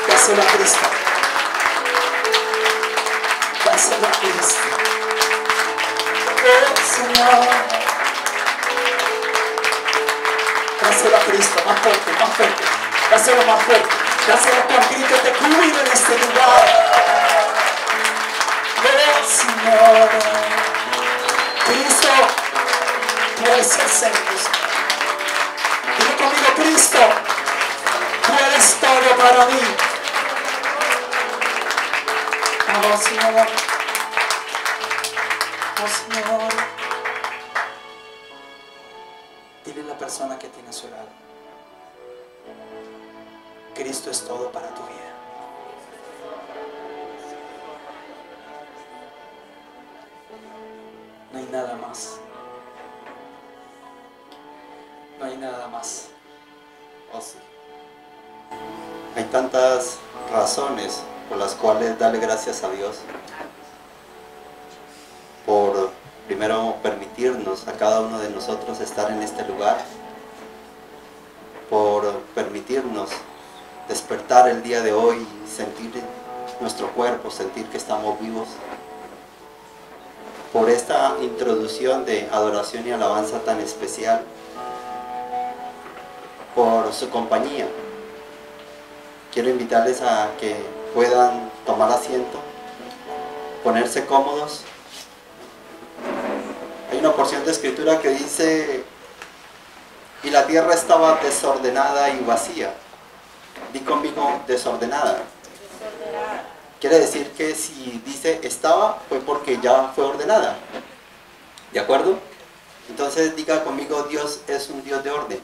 Dáselo a Cristo. Dáselo a Cristo. Oh, Señor. Dáselo a Cristo, más fuerte, más fuerte. Dáselo más fuerte. Dáselo con grito de júbilo en este lugar. Oh, Señor. Cristo, tú eres el Señor. Dile conmigo, Cristo, tú eres todo para mí. Oh, Señor. Oh, Señor. Dile a la persona que tiene a su lado: Cristo es todo para tu vida. No hay nada más. No hay nada más. Oh, sí. Hay tantas razones por las cuales darle gracias a Dios por primero permitirnos a cada uno de nosotros estar en este lugar, por permitirnos despertar el día de hoy y sentir nuestro cuerpo, sentir que estamos vivos, por esta introducción de adoración y alabanza tan especial, por su compañía. Quiero invitarles a que puedan tomar asiento, ponerse cómodos. Hay una porción de escritura que dice: y la tierra estaba desordenada y vacía. Di conmigo, desordenada. Quiere decir que si dice estaba, fue porque ya fue ordenada. ¿De acuerdo? Entonces diga conmigo: Dios es un Dios de orden.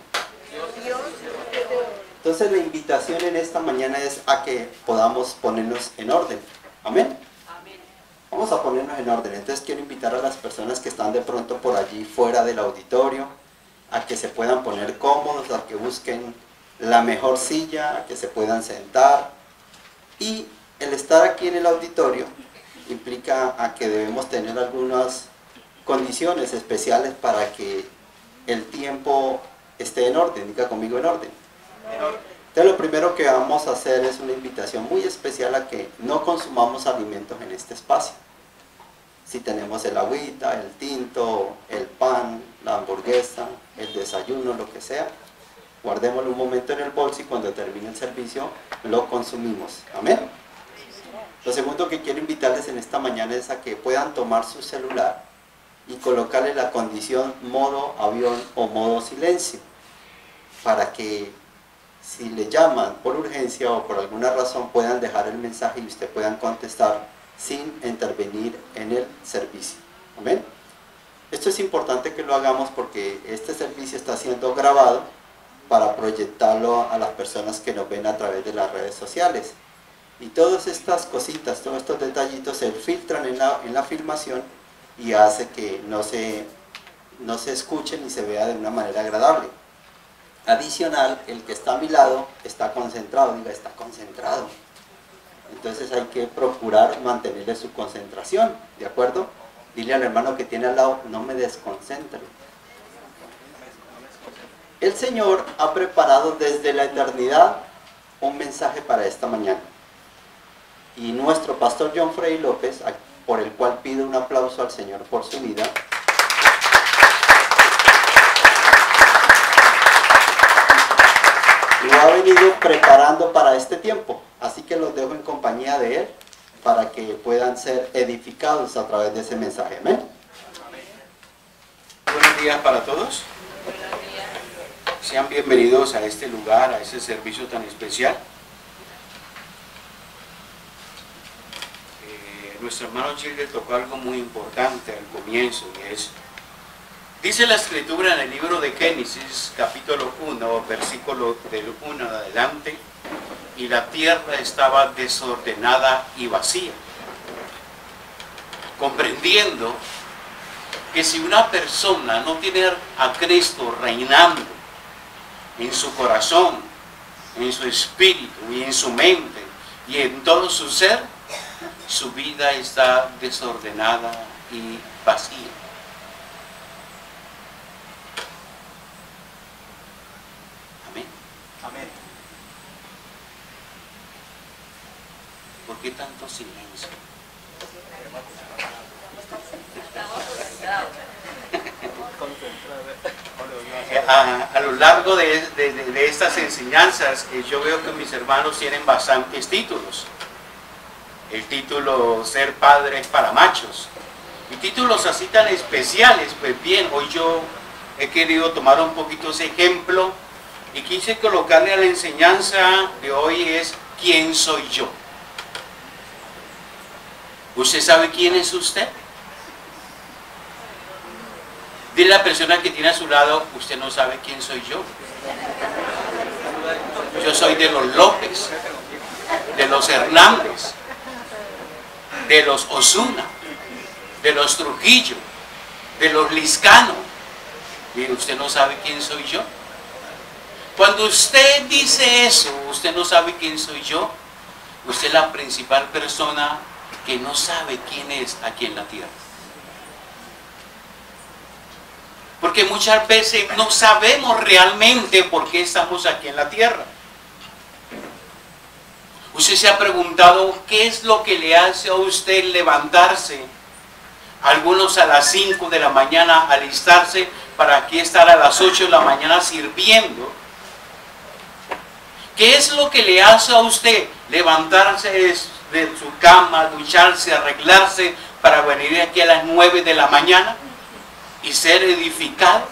Entonces la invitación en esta mañana es a que podamos ponernos en orden. Amén. Vamos a ponernos en orden. Entonces quiero invitar a las personas que están de pronto por allí fuera del auditorio a que se puedan poner cómodos, a que busquen la mejor silla, a que se puedan sentar. Y el estar aquí en el auditorio implica a que debemos tener algunas condiciones especiales para que el tiempo esté en orden. Diga conmigo, en orden. Entonces lo primero que vamos a hacer es una invitación muy especial a que no consumamos alimentos en este espacio. Si tenemos el agüita, el tinto, el pan, la hamburguesa, el desayuno, lo que sea, guardémoslo un momento en el bolso y cuando termine el servicio lo consumimos. Amén. Lo segundo que quiero invitarles en esta mañana es a que puedan tomar su celular y colocarle la condición modo avión o modo silencio, para que si le llaman por urgencia o por alguna razón puedan dejar el mensaje y usted puedan contestar sin intervenir en el servicio. ¿Amén? Esto es importante que lo hagamos porque este servicio está siendo grabado para proyectarlo a las personas que nos ven a través de las redes sociales. Y todas estas cositas, todos estos detallitos se filtran en la filmación y hace que no se escuche ni se vea de una manera agradable. Adicional, el que está a mi lado está concentrado, diga, está concentrado. Entonces hay que procurar mantenerle su concentración, ¿de acuerdo? Dile al hermano que tiene al lado, no me desconcentre. El Señor ha preparado desde la eternidad un mensaje para esta mañana. Y nuestro pastor John Frei López, por el cual pido un aplauso al Señor por su vida, lo ha venido preparando para este tiempo. Así que los dejo en compañía de él para que puedan ser edificados a través de ese mensaje. Amén. Buenos días para todos. Sean bienvenidos a este lugar, a este servicio tan especial. Nuestro hermano Chile tocó algo muy importante al comienzo y es, dice la escritura en el libro de Génesis, capítulo 1, versículo del 1 en adelante, y la tierra estaba desordenada y vacía, comprendiendo que si una persona no tiene a Cristo reinando en su corazón, en su espíritu y en su mente y en todo su ser, su vida está desordenada y vacía. Amén. Amén. ¿Por qué tanto silencio? A lo largo de estas enseñanzas, yo veo que mis hermanos tienen bastantes títulos. El título Ser Padres para Machos. Y títulos así tan especiales. Pues bien, hoy yo he querido tomar un poquito ese ejemplo y quise colocarle a la enseñanza de hoy es ¿quién soy yo? ¿Usted sabe quién es usted? Dile a la persona que tiene a su lado, usted no sabe quién soy yo. Yo soy de los López, de los Hernández, de los Osuna, de los Trujillo, de los Liscano. Y usted no sabe quién soy yo. Cuando usted dice eso, usted no sabe quién soy yo, usted es la principal persona que no sabe quién es aquí en la tierra. Porque muchas veces no sabemos realmente por qué estamos aquí en la tierra. Usted se ha preguntado qué es lo que le hace a usted levantarse, algunos a las 5 de la mañana alistarse para aquí estar a las 8 de la mañana sirviendo. ¿Qué es lo que le hace a usted levantarse de su cama, ducharse, arreglarse para venir aquí a las 9 de la mañana y ser edificado?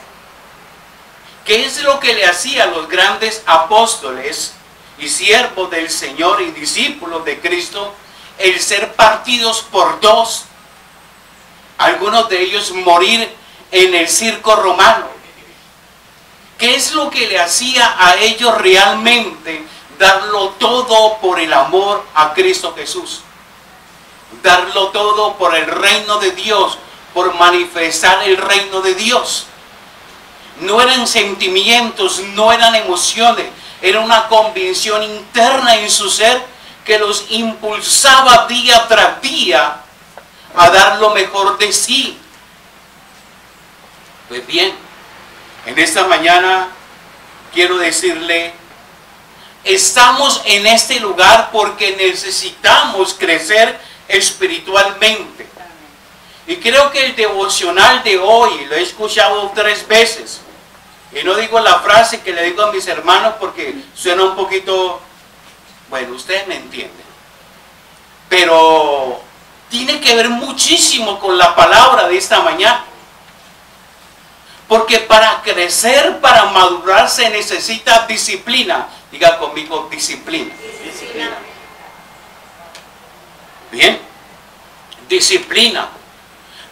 ¿Qué es lo que le hacía a los grandes apóstoles y siervos del Señor y discípulos de Cristo el ser partidos por dos? Algunos de ellos morir en el circo romano. ¿Qué es lo que le hacía a ellos realmente darlo todo por el amor a Cristo Jesús? darlo todo por el reino de Dios, por manifestar el reino de Dios. No eran sentimientos, no eran emociones, era una convicción interna en su ser que los impulsaba día tras día a dar lo mejor de sí. Pues bien, en esta mañana quiero decirle, estamos en este lugar porque necesitamos crecer espiritualmente. Y creo que el devocional de hoy lo he escuchado 3 veces. Y no digo la frase que le digo a mis hermanos porque suena un poquito, bueno, ustedes me entienden. Pero tiene que ver muchísimo con la palabra de esta mañana. Porque para crecer, para madurar, se necesita disciplina. Diga conmigo, disciplina. Disciplina. Bien, disciplina.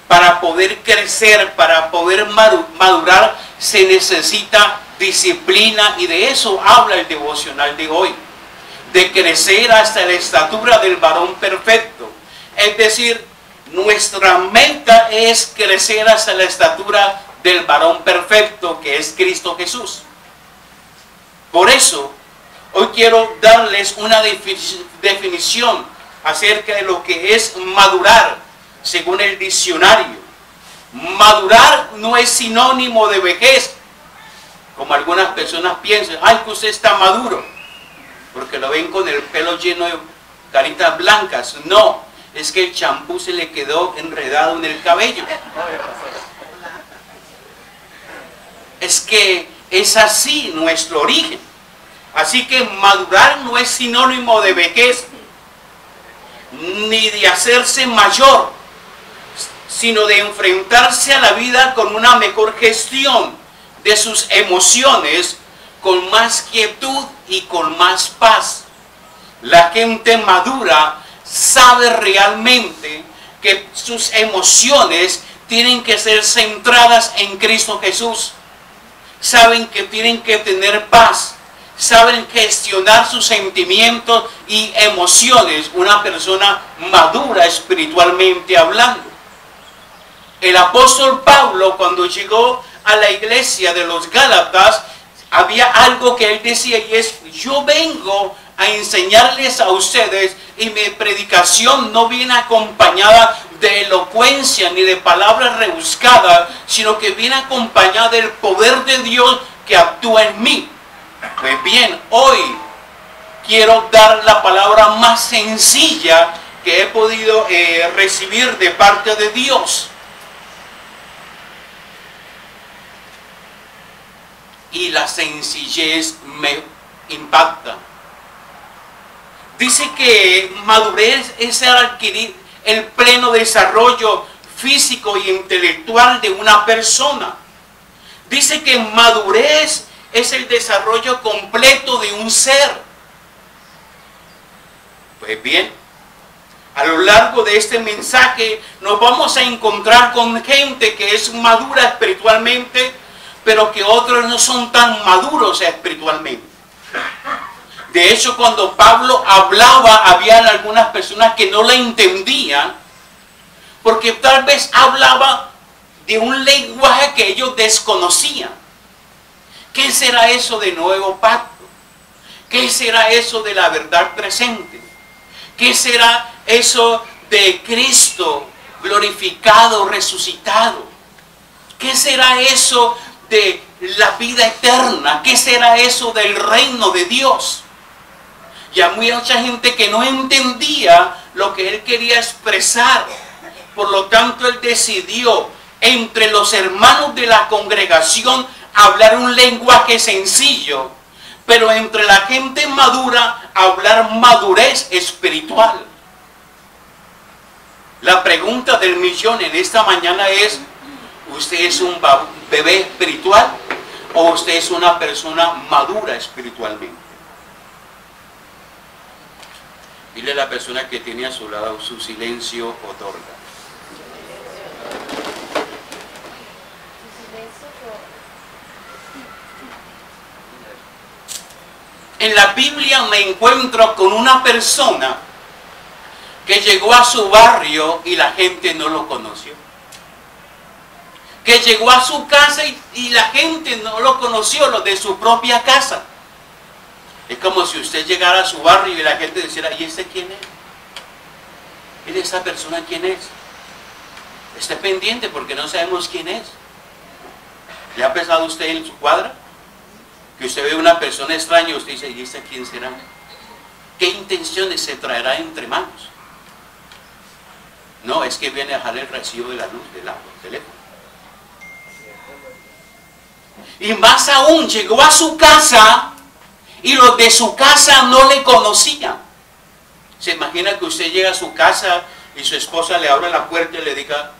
Para poder crecer, para poder madurar, se necesita disciplina. Y de eso habla el devocional de hoy. De crecer hasta la estatura del varón perfecto. Es decir, nuestra meta es crecer hasta la estatura del varón perfecto, que es Cristo Jesús. Por eso, hoy quiero darles una definición acerca de lo que es madurar, según el diccionario. Madurar no es sinónimo de vejez, como algunas personas piensan. Ay, que usted está maduro, porque lo ven con el pelo lleno de caritas blancas. No, es que el champú se le quedó enredado en el cabello. Es que es así nuestro origen. Así que madurar no es sinónimo de vejez, ni de hacerse mayor, sino de enfrentarse a la vida con una mejor gestión de sus emociones, con más quietud y con más paz. La gente madura sabe realmente que sus emociones tienen que ser centradas en Cristo Jesús. Saben que tienen que tener paz. Saben gestionar sus sentimientos y emociones. Una persona madura espiritualmente hablando. El apóstol Pablo, cuando llegó a la iglesia de los Gálatas, había algo que él decía, y es: yo vengo a enseñarles a ustedes, y mi predicación no viene acompañada de elocuencia ni de palabras rebuscadas, sino que viene acompañada del poder de Dios que actúa en mí. Pues bien, hoy quiero dar la palabra más sencilla que he podido recibir de parte de Dios. Y la sencillez me impacta. Dice que madurez es adquirir el pleno desarrollo físico y intelectual de una persona. Dice que madurez es el desarrollo completo de un ser. Pues bien, a lo largo de este mensaje nos vamos a encontrar con gente que es madura espiritualmente, pero que otros no son tan maduros espiritualmente. De hecho, cuando Pablo hablaba, había algunas personas que no le entendían, porque tal vez hablaba de un lenguaje que ellos desconocían. ¿Qué será eso de nuevo pacto? ¿Qué será eso de la verdad presente? ¿Qué será eso de Cristo glorificado, resucitado? ¿Qué será eso de la vida eterna? ¿Qué será eso del reino de Dios? Y hay mucha gente que no entendía lo que él quería expresar. Por lo tanto, él decidió entre los hermanos de la congregación hablar un lenguaje sencillo, pero entre la gente madura hablar madurez espiritual. La pregunta del millón en esta mañana es: ¿usted es un bebé espiritual o usted es una persona madura espiritualmente? Dile a la persona que tiene a su lado: su silencio otorga. En la Biblia me encuentro con una persona que llegó a su barrio y la gente no lo conoció. Que llegó a su casa y la gente no lo conoció, los de su propia casa. Es como si usted llegara a su barrio y la gente dijera, ¿y este quién es? Mire, esta persona quién es. Esté pendiente porque no sabemos quién es. ¿Le ha pensado usted en su cuadra? Que usted ve una persona extraña y usted dice, ¿y esta quién será? ¿Qué intenciones se traerá entre manos? No, es que viene a dejar el recibo de la luz del agua, del teléfono. Y más aún, llegó a su casa y los de su casa no le conocían. ¿Se imagina que usted llega a su casa y su esposa le abre la puerta y le diga,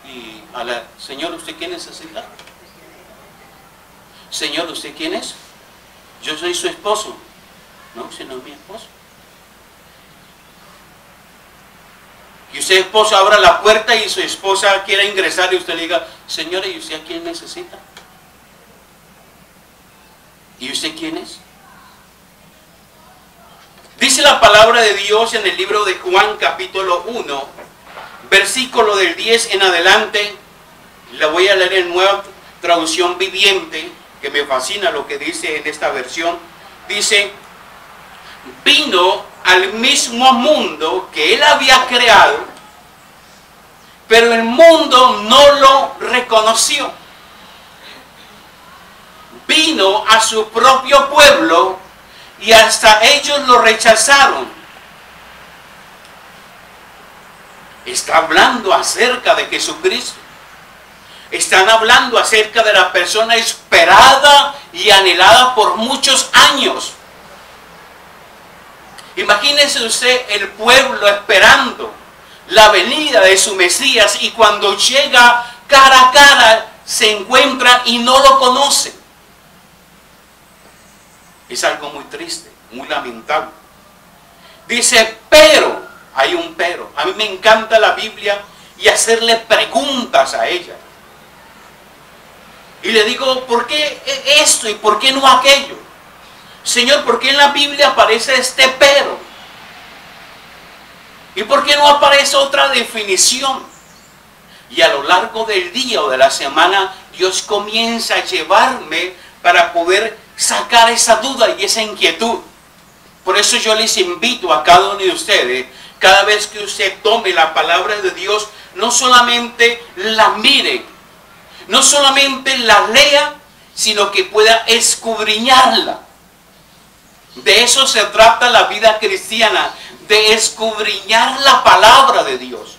y a la señor, ¿usted quién necesita? Señor, ¿usted quién es? Yo soy su esposo. No, ese no es mi esposo. Y usted, esposo, abra la puerta y su esposa quiera ingresar y usted le diga, señora, ¿y usted a quién necesita? ¿Y usted quién es? Dice la palabra de Dios en el libro de Juan capítulo 1, versículo del 10 en adelante. La voy a leer en Nueva Traducción Viviente, que me fascina lo que dice en esta versión. Dice, vino al mismo mundo que él había creado, pero el mundo no lo reconoció. Vino a su propio pueblo y hasta ellos lo rechazaron. Está hablando acerca de Jesucristo. Están hablando acerca de la persona esperada y anhelada por muchos años. Imagínese usted el pueblo esperando la venida de su Mesías y cuando llega cara a cara se encuentra y no lo conoce. Es algo muy triste, muy lamentable. Dice, pero, hay un pero. A mí me encanta la Biblia y hacerle preguntas a ella. Y le digo, ¿por qué esto y por qué no aquello? Señor, ¿por qué en la Biblia aparece este pero? ¿Y por qué no aparece otra definición? Y a lo largo del día o de la semana, Dios comienza a llevarme para poder sacar esa duda y esa inquietud. Por eso yo les invito a cada uno de ustedes, cada vez que usted tome la palabra de Dios, no solamente la mire, no solamente la lea, sino que pueda escudriñarla. De eso se trata la vida cristiana, de escudriñar la palabra de Dios.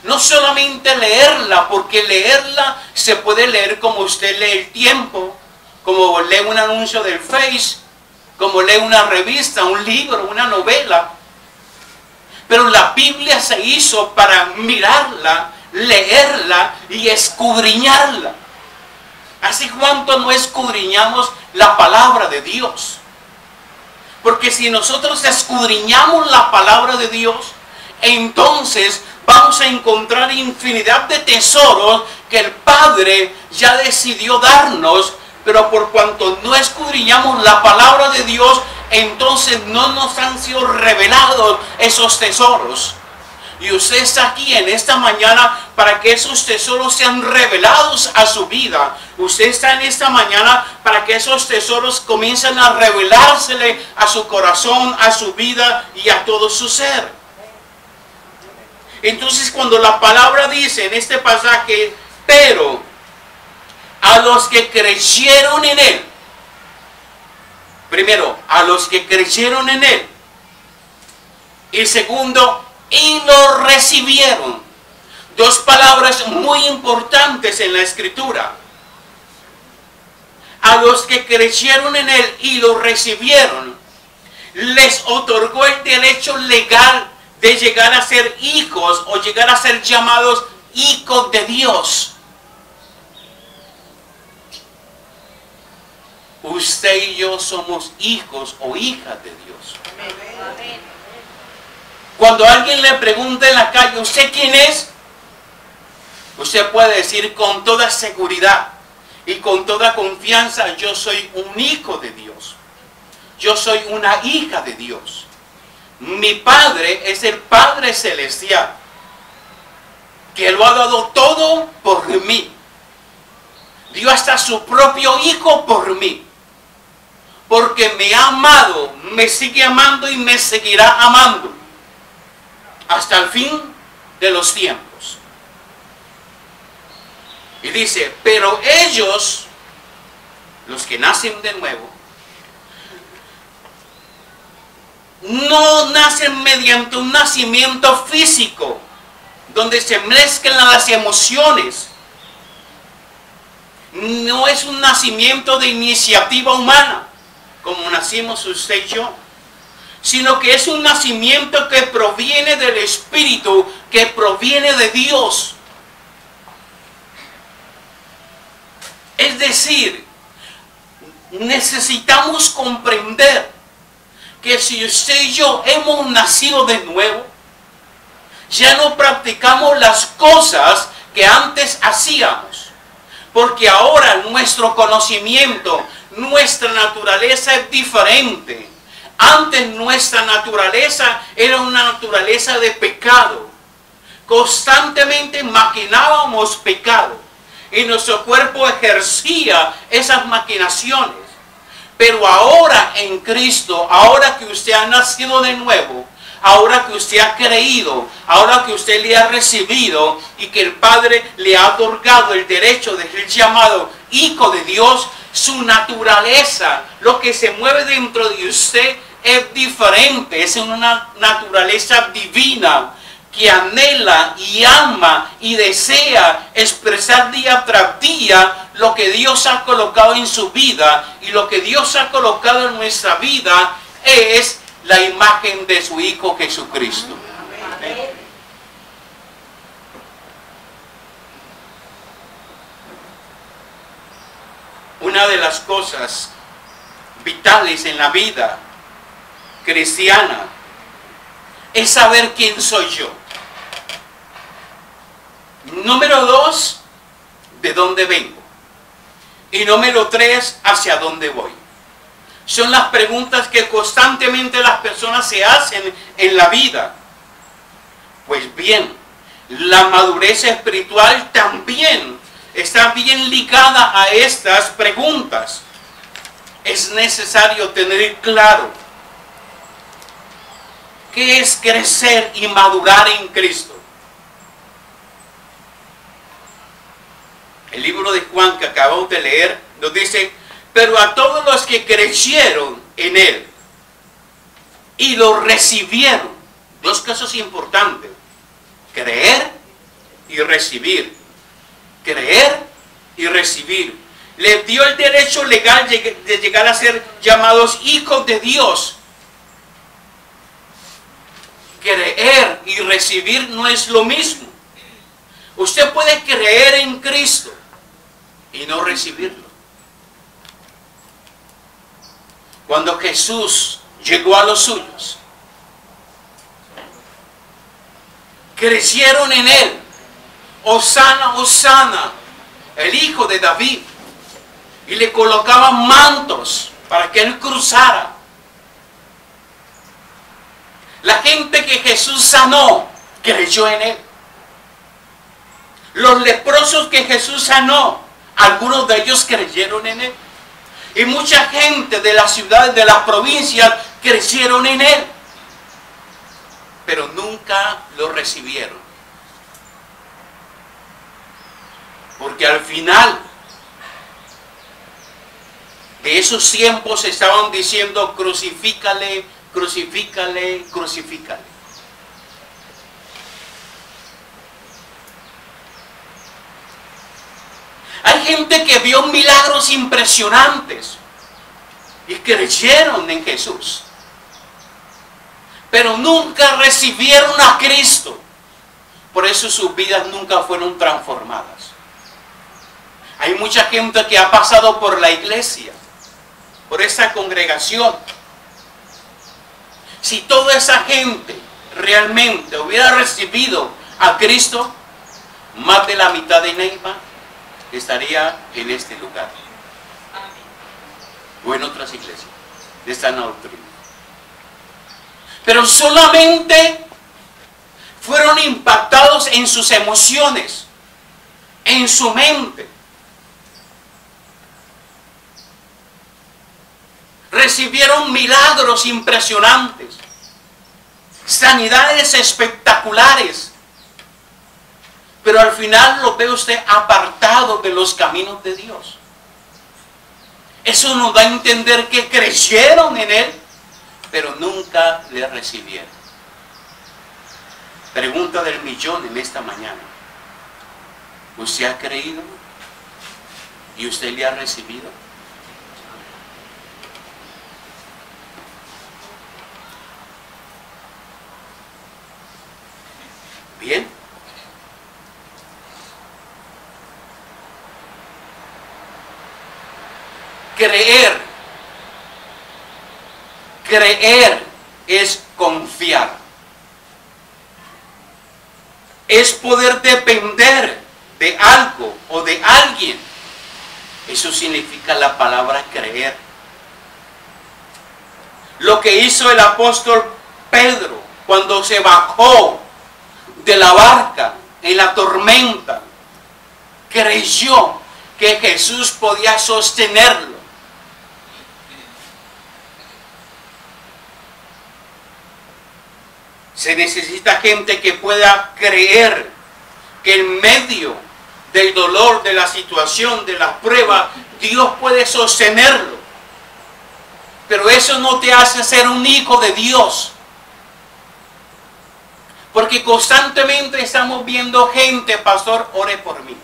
No solamente leerla, porque leerla se puede leer como usted lee el tiempo, como lee un anuncio del Face, como lee una revista, un libro, una novela. Pero la Biblia se hizo para mirarla, leerla y escudriñarla. Así cuánto no escudriñamos la palabra de Dios. Porque si nosotros escudriñamos la palabra de Dios, entonces vamos a encontrar infinidad de tesoros que el Padre ya decidió darnos. Pero por cuanto no escudriñamos la palabra de Dios, entonces no nos han sido revelados esos tesoros. Y usted está aquí en esta mañana para que esos tesoros sean revelados a su vida. Usted está en esta mañana para que esos tesoros comiencen a revelársele a su corazón, a su vida y a todo su ser. Entonces cuando la palabra dice en este pasaje, pero a los que creyeron en Él. Primero, a los que creyeron en Él. Y segundo, y lo recibieron. Dos palabras muy importantes en la Escritura. A los que creyeron en Él y lo recibieron, les otorgó el derecho legal de llegar a ser hijos o llegar a ser llamados hijos de Dios. Usted y yo somos hijos o hijas de Dios. Amén. Cuando alguien le pregunta en la calle, ¿usted quién es? Usted puede decir con toda seguridad y con toda confianza, yo soy un hijo de Dios. Yo soy una hija de Dios. Mi Padre es el Padre Celestial, que lo ha dado todo por mí. Dio hasta su propio Hijo por mí. Porque me ha amado, me sigue amando y me seguirá amando. Hasta el fin de los tiempos. Y dice, pero ellos, los que nacen de nuevo, no nacen mediante un nacimiento físico, donde se mezclan las emociones. No es un nacimiento de iniciativa humana, como nacimos usted y yo, sino que es un nacimiento que proviene del Espíritu, que proviene de Dios. Es decir, necesitamos comprender que si usted y yo hemos nacido de nuevo, ya no practicamos las cosas que antes hacíamos. Porque ahora nuestro conocimiento, nuestra naturaleza es diferente. Antes nuestra naturaleza era una naturaleza de pecado. Constantemente maquinábamos pecado. Y nuestro cuerpo ejercía esas maquinaciones. Pero ahora en Cristo, ahora que usted ha nacido de nuevo, ahora que usted ha creído, ahora que usted le ha recibido y que el Padre le ha otorgado el derecho de ser llamado Hijo de Dios, su naturaleza, lo que se mueve dentro de usted es diferente, es una naturaleza divina que anhela y ama y desea expresar día tras día lo que Dios ha colocado en su vida, y lo que Dios ha colocado en nuestra vida es la imagen de su Hijo Jesucristo. Amén. Una de las cosas vitales en la vida cristiana es saber quién soy yo. Número 2, de dónde vengo. Y número 3, hacia dónde voy. Son las preguntas que constantemente las personas se hacen en la vida. Pues bien, la madurez espiritual también está bien ligada a estas preguntas. Es necesario tener claro qué es crecer y madurar en Cristo. El libro de Juan que acabamos de leer nos dice: pero a todos los que creyeron en Él y lo recibieron, dos cosas importantes: creer y recibir. Creer y recibir. Les dio el derecho legal de llegar a ser llamados hijos de Dios. Creer y recibir no es lo mismo. Usted puede creer en Cristo y no recibirlo. Cuando Jesús llegó a los suyos, crecieron en Él. Hosana, Hosana, el hijo de David. Y le colocaban mantos para que Él cruzara. La gente que Jesús sanó, creyó en Él. Los leprosos que Jesús sanó, algunos de ellos creyeron en Él. Y mucha gente de las ciudades, de las provincias, crecieron en Él. Pero nunca lo recibieron. Porque al final de esos tiempos estaban diciendo: crucifícale, crucifícale, crucifícale. Hay gente que vio milagros impresionantes y creyeron en Jesús, pero nunca recibieron a Cristo. Por eso sus vidas nunca fueron transformadas. Hay mucha gente que ha pasado por la iglesia, por esta congregación. Si toda esa gente realmente hubiera recibido a Cristo, más de la mitad de Neiva estaría en este lugar. O en otras iglesias de esta doctrina. pero solamente fueron impactados en sus emociones, en su mente. Recibieron milagros impresionantes, sanidades espectaculares, pero al final lo ve usted apartado de los caminos de Dios. Eso nos da a entender que creyeron en Él, pero nunca le recibieron. Pregunta del millón en esta mañana: ¿usted ha creído y usted le ha recibido? Bien. Creer es confiar. Es poder depender de algo o de alguien. Eso significa la palabra creer. Lo que hizo el apóstol Pedro cuando se bajó de la barca en la tormenta, creyó que Jesús podía sostenerlo. Se necesita gente que pueda creer que en medio del dolor, de la situación, de la prueba, Dios puede sostenerlo. Pero eso no te hace ser un hijo de Dios. Porque constantemente estamos viendo gente: pastor, ore por mí.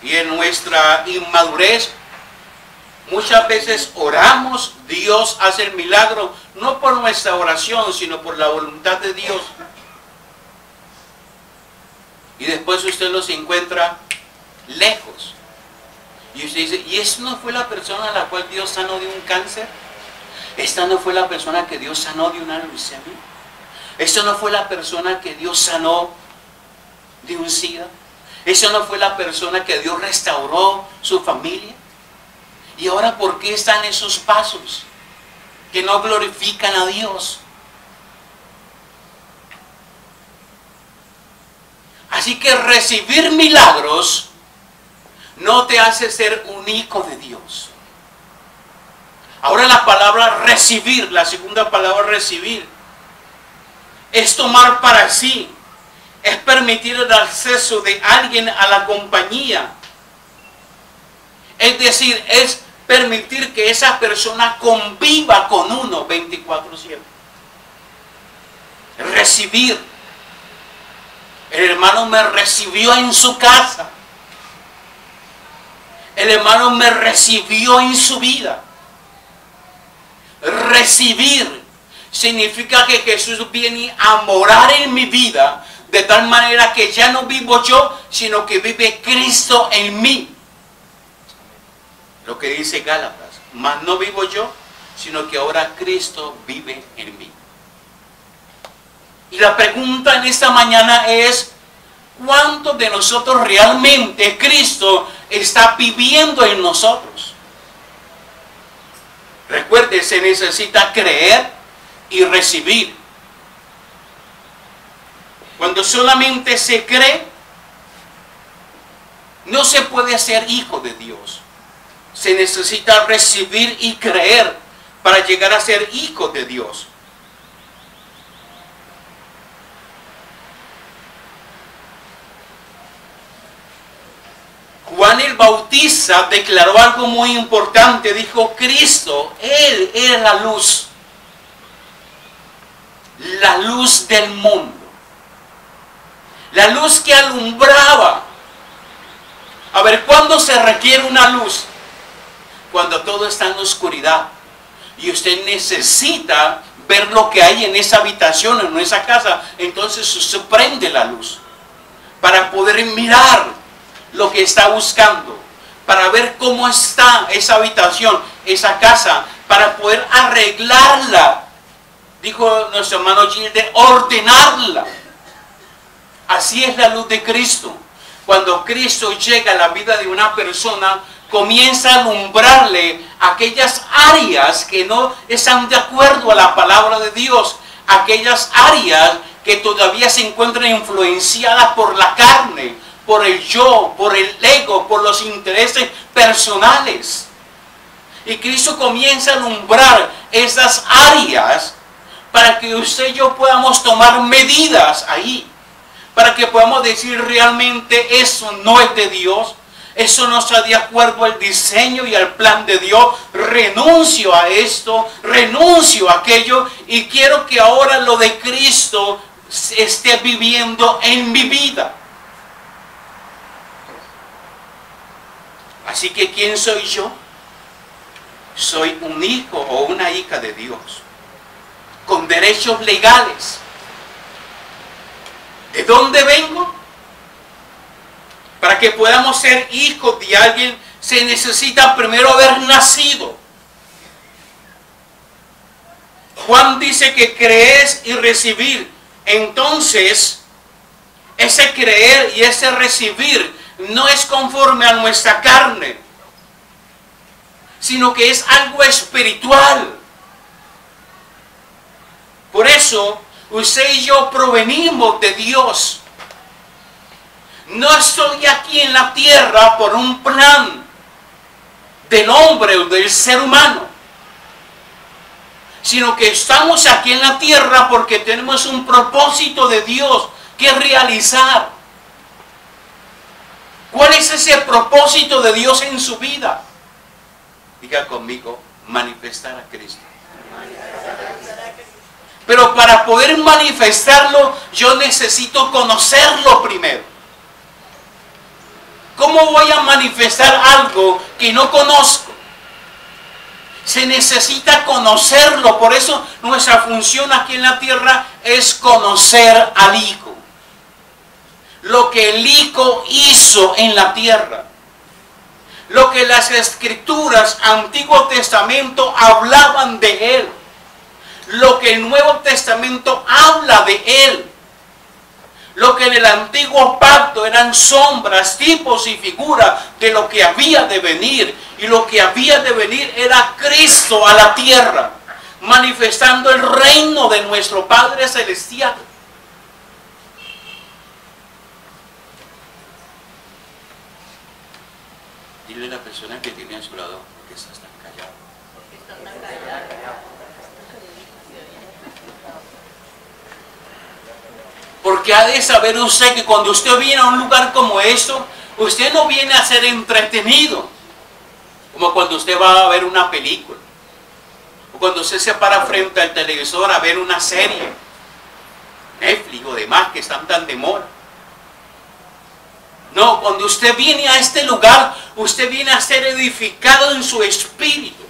Y en nuestra inmadurez, muchas veces oramos, Dios hace el milagro, no por nuestra oración, sino por la voluntad de Dios. Y después usted los encuentra lejos. Y usted dice: ¿y esa no fue la persona a la cual Dios sanó de un cáncer? ¿Esta no fue la persona que Dios sanó de una leucemia? ¿Esta no fue la persona que Dios sanó de un SIDA? ¿Esa no fue la persona que Dios restauró su familia? ¿Y ahora por qué están esos pasos que no glorifican a Dios? Así que recibir milagros no te hace ser un hijo de Dios. Ahora la palabra recibir, la segunda palabra recibir, es tomar para sí, es permitir el acceso de alguien a la compañía. Es decir, es permitir que esa persona conviva con uno 24/7. Recibir. El hermano me recibió en su casa. El hermano me recibió en su vida. Recibir significa que Jesús viene a morar en mi vida, de tal manera que ya no vivo yo, sino que vive Cristo en mí. Lo que dice Gálatas: mas no vivo yo, sino que ahora Cristo vive en mí. Y la pregunta en esta mañana es: ¿cuántos de nosotros realmente Cristo está viviendo en nosotros? Recuerde, se necesita creer y recibir. Cuando solamente se cree, no se puede ser hijo de Dios. Se necesita recibir y creer para llegar a ser hijo de Dios. Juan el Bautista declaró algo muy importante. Dijo: Cristo, Él era la luz del mundo, la luz que alumbraba. A ver, ¿cuándo se requiere una luz? Cuando todo está en oscuridad y usted necesita ver lo que hay en esa habitación, en esa casa. Entonces usted prende la luz para poder mirar lo que está buscando, para ver cómo está esa habitación, esa casa, para poder arreglarla. Dijo nuestro hermano Gilde, ordenarla. Así es la luz de Cristo. Cuando Cristo llega a la vida de una persona, comienza a alumbrarle aquellas áreas que no están de acuerdo a la palabra de Dios, aquellas áreas que todavía se encuentran influenciadas por la carne, por el yo, por el ego, por los intereses personales. Y Cristo comienza a alumbrar esas áreas para que usted y yo podamos tomar medidas ahí, para que podamos decir realmente eso no es de Dios, eso no está de acuerdo al diseño y al plan de Dios, renuncio a esto, renuncio a aquello y quiero que ahora lo de Cristo esté viviendo en mi vida. Así que ¿quién soy yo? Soy un hijo o una hija de Dios, con derechos legales. ¿De dónde vengo? Para que podamos ser hijos de alguien, se necesita primero haber nacido. Juan dice que crees y recibir. Entonces, ese creer y ese recibir no es conforme a nuestra carne, sino que es algo espiritual. Por eso, usted y yo provenimos de Dios. No estoy aquí en la tierra por un plan del hombre o del ser humano, sino que estamos aquí en la tierra porque tenemos un propósito de Dios que realizar. ¿Cuál es ese propósito de Dios en su vida? Diga conmigo, manifestar a Cristo. Pero para poder manifestarlo, yo necesito conocerlo primero. ¿Cómo voy a manifestar algo que no conozco? Se necesita conocerlo. Por eso nuestra función aquí en la tierra es conocer al Hijo. Lo que el Hijo hizo en la tierra. Lo que las Escrituras, Antiguo Testamento, hablaban de Él. Lo que el Nuevo Testamento habla de Él. Lo que en el Antiguo Pacto eran sombras, tipos y figuras de lo que había de venir. Y lo que había de venir era Cristo a la tierra, manifestando el reino de nuestro Padre Celestial. Dile a la persona que tiene a su lado, ¿por qué estás tan callado? Porque ha de saber usted que cuando usted viene a un lugar como esto, usted no viene a ser entretenido, como cuando usted va a ver una película, o cuando usted se para frente al televisor a ver una serie, Netflix o demás que están tan de moda. No, cuando usted viene a este lugar, usted viene a ser edificado en su espíritu.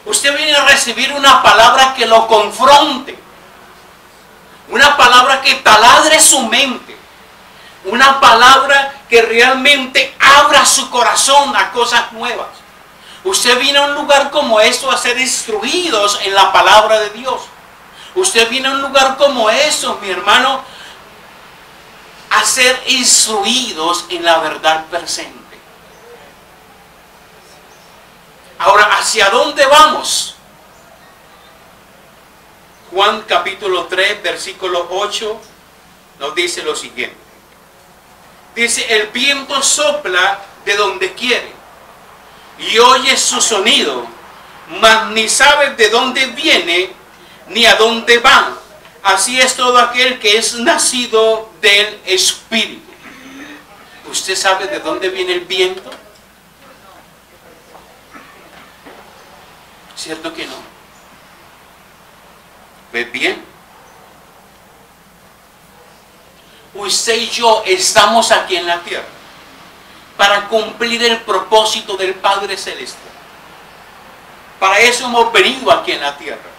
Usted viene a recibir una palabra que lo confronte. Una palabra que taladre su mente. Una palabra que realmente abra su corazón a cosas nuevas. Usted viene a un lugar como esto a ser instruidos en la palabra de Dios. Usted viene a un lugar como eso, mi hermano, a ser instruidos en la verdad presente. Ahora, ¿hacia dónde vamos? Juan capítulo 3, versículo 8, nos dice lo siguiente. Dice, el viento sopla de donde quiere y oye su sonido, mas ni sabe de dónde viene ni a dónde va. Así es todo aquel que es nacido del Espíritu. ¿Usted sabe de dónde viene el viento? ¿Cierto que no? Pues bien, usted y yo estamos aquí en la tierra para cumplir el propósito del Padre Celestial. Para eso hemos venido aquí en la tierra.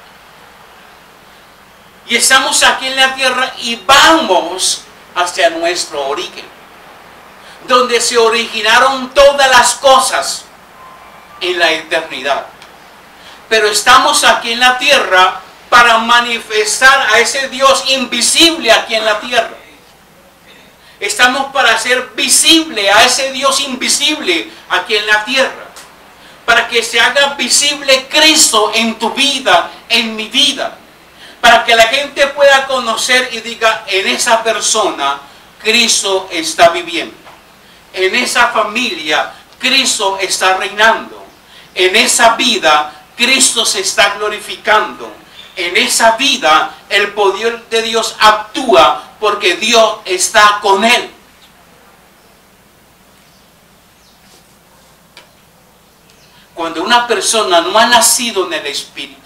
Y estamos aquí en la tierra y vamos hacia nuestro origen, donde se originaron todas las cosas en la eternidad. Pero estamos aquí en la tierra para manifestar a ese Dios invisible aquí en la tierra. Estamos para hacer visible a ese Dios invisible aquí en la tierra. para que se haga visible Cristo en tu vida, en mi vida, para que la gente pueda conocer y diga, en esa persona Cristo está viviendo, en esa familia Cristo está reinando, en esa vida Cristo se está glorificando, en esa vida el poder de Dios actúa porque Dios está con él. Cuando una persona no ha nacido en el Espíritu,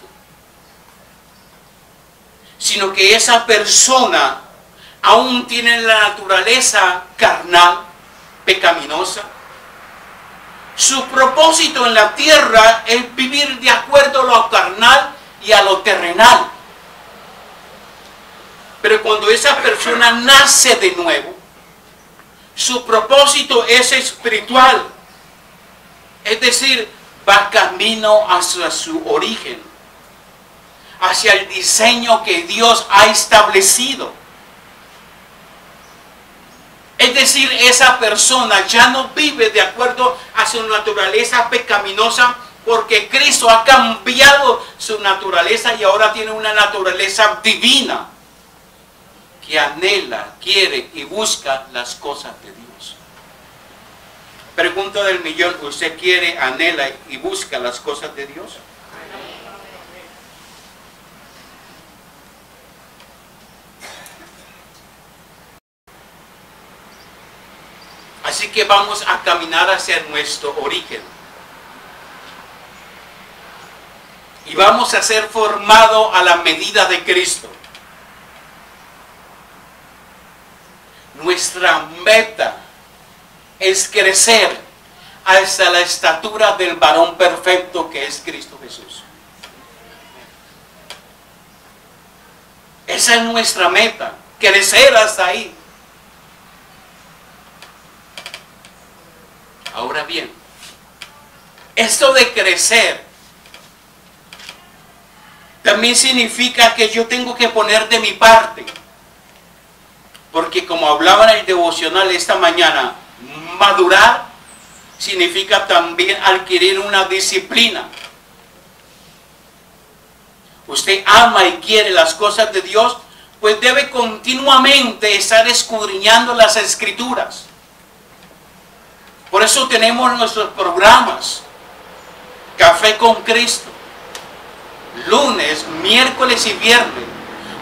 sino que esa persona aún tiene la naturaleza carnal, pecaminosa, su propósito en la tierra es vivir de acuerdo a lo carnal y a lo terrenal. Pero cuando esa persona nace de nuevo, su propósito es espiritual. Es decir, va camino hacia su origen, hacia el diseño que Dios ha establecido. Es decir, esa persona ya no vive de acuerdo a su naturaleza pecaminosa, porque Cristo ha cambiado su naturaleza y ahora tiene una naturaleza divina que anhela, quiere y busca las cosas de Dios. Pregunta del millón, ¿usted quiere, anhela y busca las cosas de Dios? Así que vamos a caminar hacia nuestro origen. Y vamos a ser formados a la medida de Cristo. Nuestra meta es crecer hasta la estatura del varón perfecto que es Cristo Jesús. Esa es nuestra meta, crecer hasta ahí. Ahora bien, esto de crecer también significa que yo tengo que poner de mi parte. Porque como hablaba en el devocional esta mañana, madurar significa también adquirir una disciplina. Usted ama y quiere las cosas de Dios, pues debe continuamente estar escudriñando las Escrituras. Por eso tenemos nuestros programas, Café con Cristo, lunes, miércoles y viernes,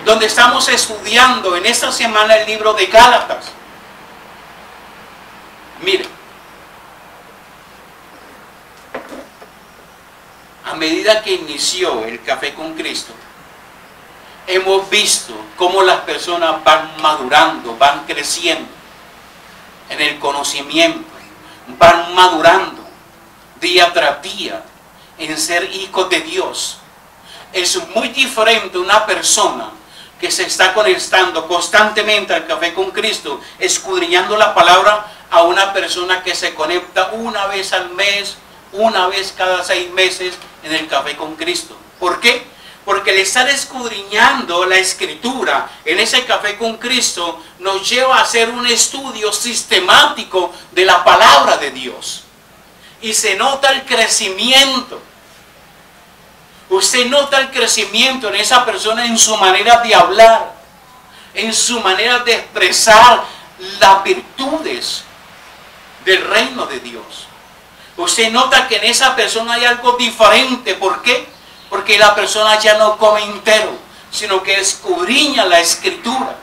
donde estamos estudiando en esta semana el libro de Gálatas. Mire, a medida que inició el Café con Cristo, hemos visto cómo las personas van madurando, van creciendo en el conocimiento, van madurando día tras día en ser hijos de Dios. Es muy diferente una persona que se está conectando constantemente al Café con Cristo, escudriñando la palabra, a una persona que se conecta una vez al mes, una vez cada 6 meses en el Café con Cristo. ¿Por qué? Porque el estar escudriñando la Escritura en ese Café con Cristo nos lleva a hacer un estudio sistemático de la palabra de Dios. Y se nota el crecimiento. Usted nota el crecimiento en esa persona, en su manera de hablar, en su manera de expresar las virtudes del reino de Dios. Usted nota que en esa persona hay algo diferente. ¿Por qué? Porque la persona ya no come entero, sino que escudriña la Escritura.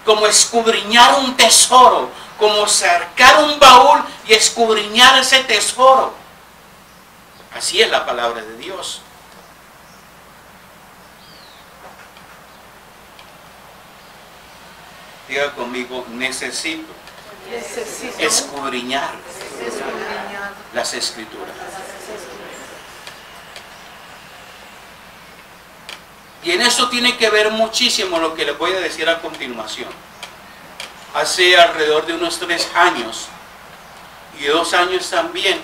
Como escudriñar un tesoro, como cercar un baúl y escudriñar ese tesoro. Así es la palabra de Dios. Diga conmigo, necesito escudriñar las Escrituras. Y en eso tiene que ver muchísimo lo que les voy a decir a continuación. Hace alrededor de unos 3 años y 2 años también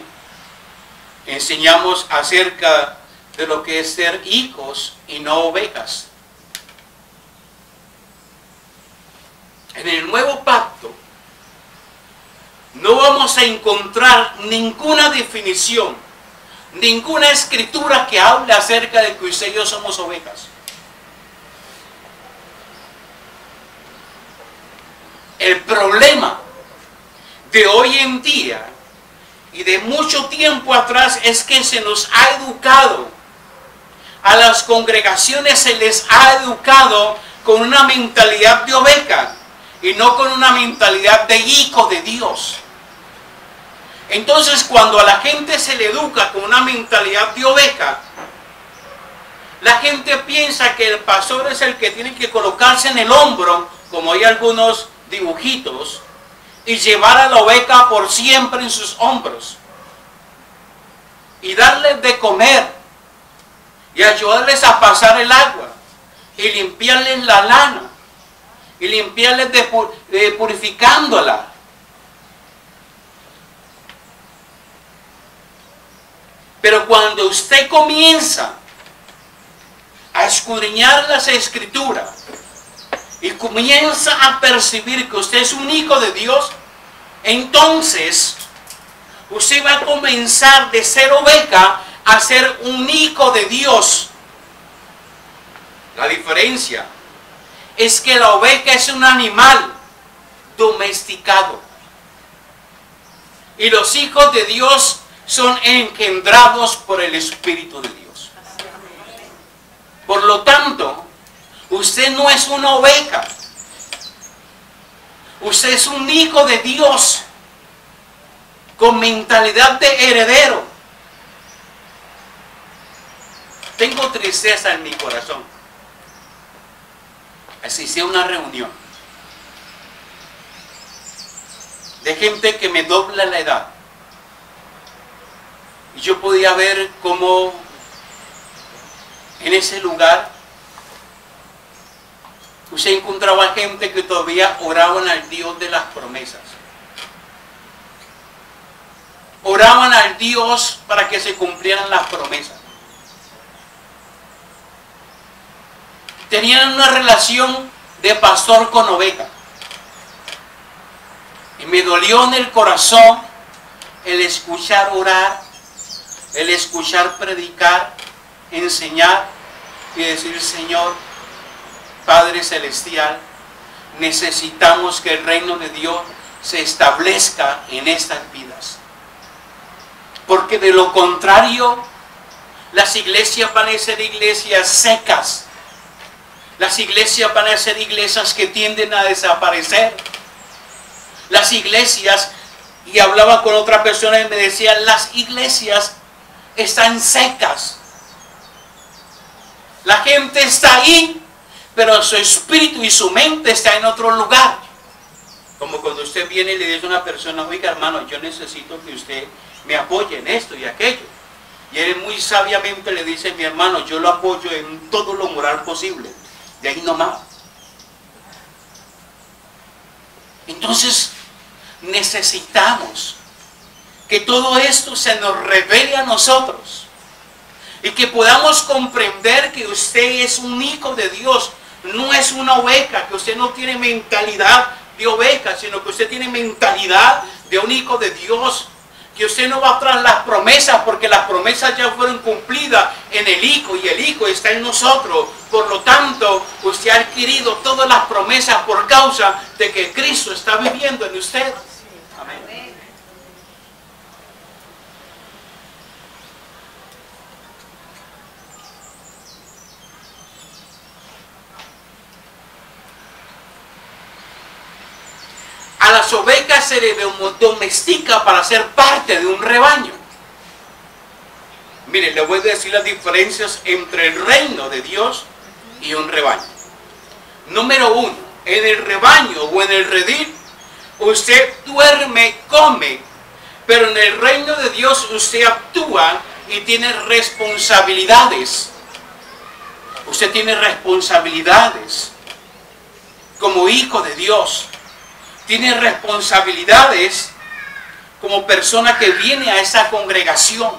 enseñamos acerca de lo que es ser hijos y no ovejas. En el nuevo pacto no vamos a encontrar ninguna definición ninguna escritura que hable acerca de que usted y yo somos ovejas. El problema de hoy en día y de mucho tiempo atrás es que se nos ha educado, a las congregaciones se les ha educado con una mentalidad de oveja y no con una mentalidad de hijo de Dios. Entonces, cuando a la gente se le educa con una mentalidad de oveja, la gente piensa que el pastor es el que tiene que colocarse en el hombro, como hay algunos dibujitos, y llevar a la oveja por siempre en sus hombros y darles de comer y ayudarles a pasar el agua y limpiarles la lana y limpiarles purificándola. Pero cuando usted comienza a escudriñar las escrituras y comienza a percibir que usted es un hijo de Dios, entonces usted va a comenzar de ser oveja a ser un hijo de Dios. La diferencia es que la oveja es un animal domesticado y los hijos de Dios son engendrados por el Espíritu de Dios. Por lo tanto, usted no es una oveja. Usted es un hijo de Dios con mentalidad de heredero. Tengo tristeza en mi corazón. Asistí a una reunión de gente que me dobla la edad. Y yo podía ver cómo en ese lugar usted encontraba gente que todavía oraban al Dios de las promesas. Oraban al Dios para que se cumplieran las promesas. Tenían una relación de pastor con oveja. Y me dolió en el corazón el escuchar orar, el escuchar predicar, enseñar y decir: Señor, Padre Celestial, necesitamos que el reino de Dios se establezca en estas vidas. Porque de lo contrario, las iglesias van a ser iglesias secas. Las iglesias van a ser iglesias que tienden a desaparecer. Las iglesias, y hablaba con otra persona y me decía, las iglesias están secas. La gente está ahí, pero su espíritu y su mente está en otro lugar. Como cuando usted viene y le dice a una persona: oiga, hermano, yo necesito que usted me apoye en esto y aquello. Y él muy sabiamente le dice: mi hermano, yo lo apoyo en todo lo moral posible. De ahí nomás. Entonces, necesitamos que todo esto se nos revele a nosotros. Y que podamos comprender que usted es un hijo de Dios. No es una oveja, que usted no tiene mentalidad de oveja, sino que usted tiene mentalidad de un hijo de Dios. Que usted no va tras las promesas, porque las promesas ya fueron cumplidas en el Hijo, y el Hijo está en nosotros. Por lo tanto, usted ha adquirido todas las promesas por causa de que Cristo está viviendo en usted. Amén. A las ovejas se les domestica para ser parte de un rebaño. Mire, le voy a decir las diferencias entre el reino de Dios y un rebaño. Número uno, en el rebaño o en el redil, usted duerme, come, pero en el reino de Dios usted actúa y tiene responsabilidades. Usted tiene responsabilidades como hijo de Dios. Tiene responsabilidades como persona que viene a esa congregación.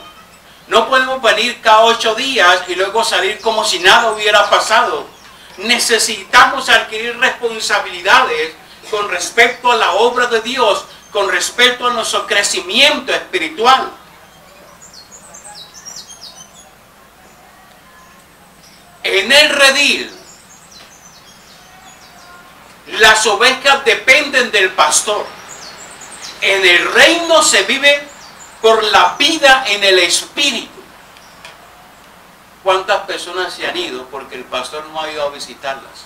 No podemos venir cada 8 días y luego salir como si nada hubiera pasado. Necesitamos adquirir responsabilidades con respecto a la obra de Dios, con respecto a nuestro crecimiento espiritual. En el redil, las ovejas dependen del pastor. En el reino se vive por la vida en el espíritu. ¿Cuántas personas se han ido porque el pastor no ha ido a visitarlas?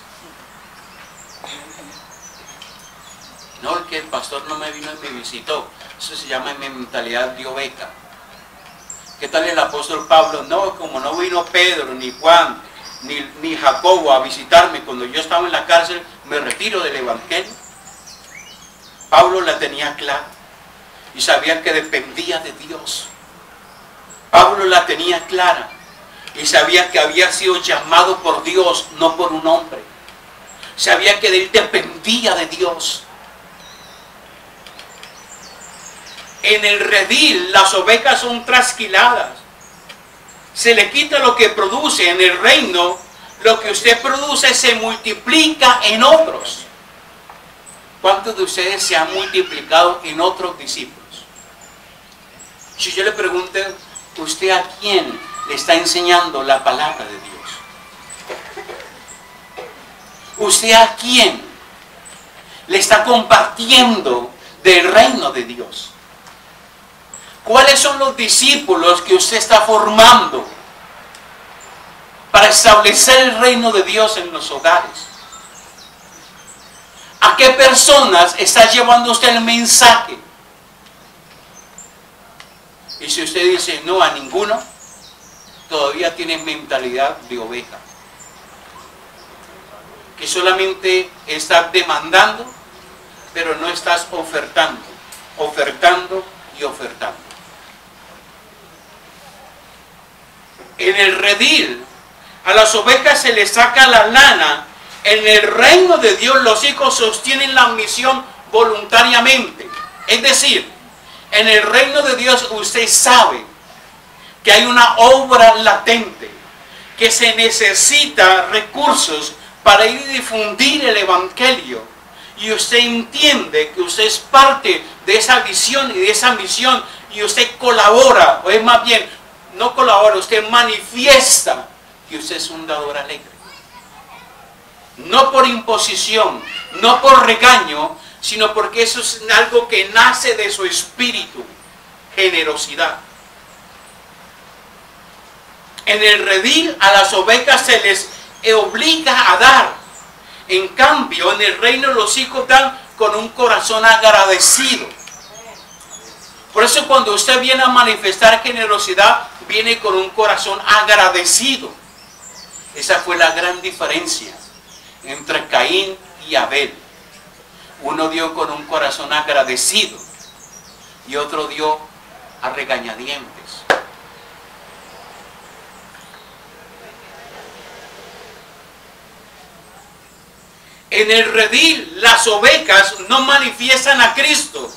No, es que el pastor no me vino y me visitó. Eso se llama mentalidad de oveja. ¿Qué tal el apóstol Pablo? No, como no vino Pedro, ni Juan, ni Jacobo a visitarme cuando yo estaba en la cárcel, me retiro del evangelio. Pablo la tenía clara y sabía que dependía de Dios. Pablo la tenía clara y sabía que había sido llamado por Dios, no por un hombre. Sabía que él dependía de Dios. En el redil las ovejas son trasquiladas. Se le quita lo que produce. En el reino, lo que usted produce se multiplica en otros. ¿Cuántos de ustedes se han multiplicado en otros discípulos? Si yo le pregunto, ¿usted a quién le está enseñando la palabra de Dios? ¿Usted a quién le está compartiendo del reino de Dios? ¿Cuáles son los discípulos que usted está formando para establecer el reino de Dios en los hogares? ¿A qué personas está llevando usted el mensaje? Y si usted dice no a ninguno, todavía tiene mentalidad de oveja, que solamente estás demandando, pero no estás ofertando y ofertando. En el redil, a las ovejas se les saca la lana. En el reino de Dios, los hijos sostienen la misión voluntariamente. Es decir, en el reino de Dios usted sabe que hay una obra latente, que se necesita recursos para ir a difundir el evangelio. Y usted entiende que usted es parte de esa visión y de esa misión, y usted colabora, o es más bien, no colabora, usted manifiesta que usted es un dador alegre. No por imposición, no por regaño, sino porque eso es algo que nace de su espíritu, generosidad. En el redil a las ovejas se les obliga a dar. En cambio, en el reino los hijos dan con un corazón agradecido. Por eso cuando usted viene a manifestar generosidad, viene con un corazón agradecido. Esa fue la gran diferencia entre Caín y Abel. Uno dio con un corazón agradecido y otro dio a regañadientes. En el redil las ovejas no manifiestan a Cristo.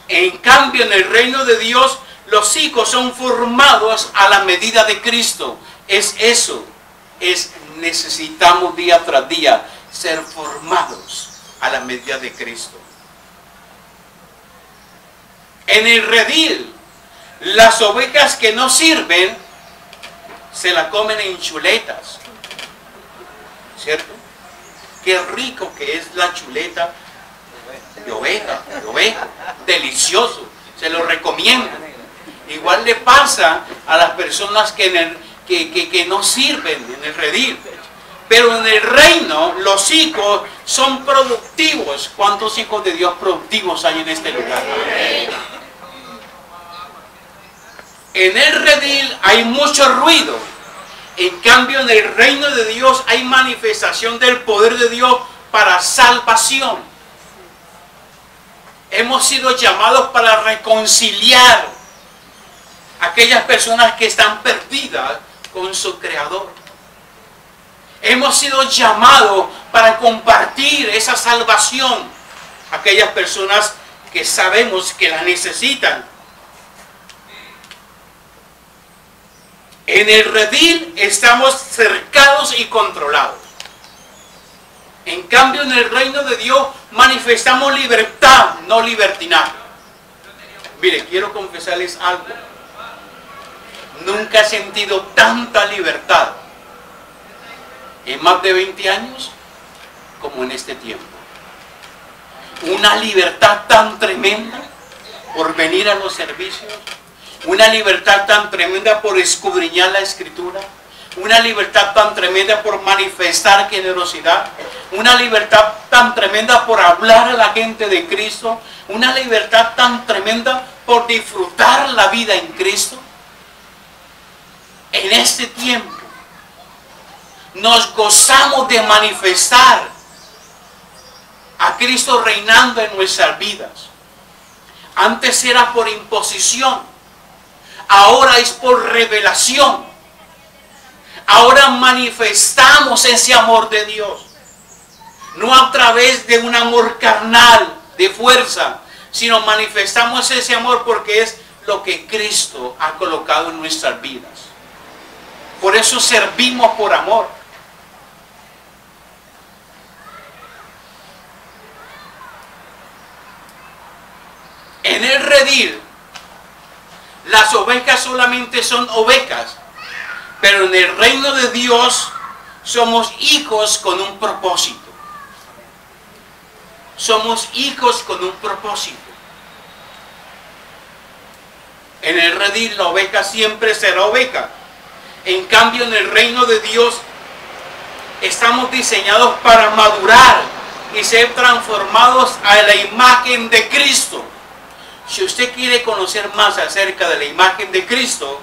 En cambio, en el reino de Dios, los hijos son formados a la medida de Cristo. Es eso. Necesitamos día tras día ser formados a la medida de Cristo. En el redil, las ovejas que no sirven se la comen en chuletas. ¿Cierto? Qué rico que es la chuleta de oveja, delicioso, se lo recomiendo. Igual le pasa a las personas que no sirven en el redil. Pero en el reino los hijos son productivos. ¿Cuántos hijos de Dios productivos hay en este lugar? En el redil hay mucho ruido. En cambio, en el reino de Dios hay manifestación del poder de Dios para salvación. Hemos sido llamados para reconciliar a aquellas personas que están perdidas con su Creador. Hemos sido llamados para compartir esa salvación a aquellas personas que sabemos que la necesitan. En el redil estamos cercados y controlados. En cambio, en el reino de Dios manifestamos libertad, no libertinaje. Mire, quiero confesarles algo. Nunca he sentido tanta libertad en más de 20 años como en este tiempo. Una libertad tan tremenda por venir a los servicios, una libertad tan tremenda por escudriñar la Escritura, una libertad tan tremenda por manifestar generosidad, una libertad tan tremenda por hablar a la gente de Cristo, una libertad tan tremenda por disfrutar la vida en Cristo. En este tiempo nos gozamos de manifestar a Cristo reinando en nuestras vidas. Antes era por imposición, ahora es por revelación. Ahora manifestamos ese amor de Dios, no a través de un amor carnal, de fuerza, sino manifestamos ese amor porque es lo que Cristo ha colocado en nuestras vidas. Por eso servimos por amor. En el redil, las ovejas solamente son ovejas, pero en el reino de Dios somos hijos con un propósito. Somos hijos con un propósito. En el redil la oveja siempre será oveja. En cambio, en el reino de Dios estamos diseñados para madurar y ser transformados a la imagen de Cristo. Si usted quiere conocer más acerca de la imagen de Cristo,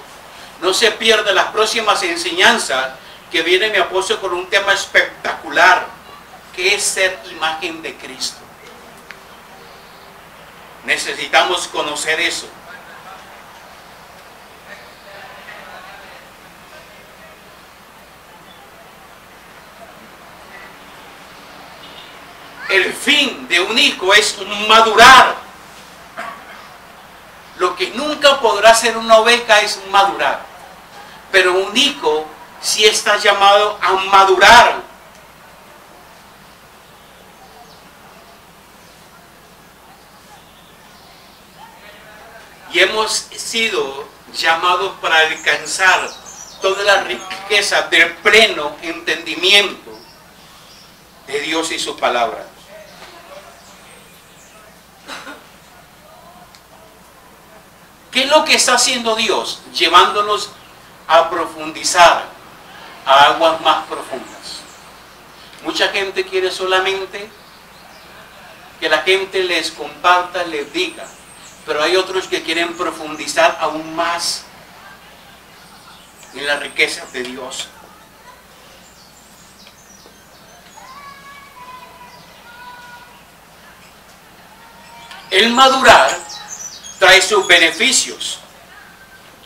no se pierda las próximas enseñanzas que viene mi apóstol con un tema espectacular, que es ser imagen de Cristo. Necesitamos conocer eso. El fin de un hijo es madurar. Lo que nunca podrá ser una oveja es madurar. Pero un hijo sí está llamado a madurar. Y hemos sido llamados para alcanzar toda la riqueza del pleno entendimiento de Dios y su palabra. ¿Qué es lo que está haciendo Dios? Llevándonos a profundizar a aguas más profundas. Mucha gente quiere solamente que la gente les comparta, les diga, pero hay otros que quieren profundizar aún más en las riquezas de Dios. El madurar trae sus beneficios,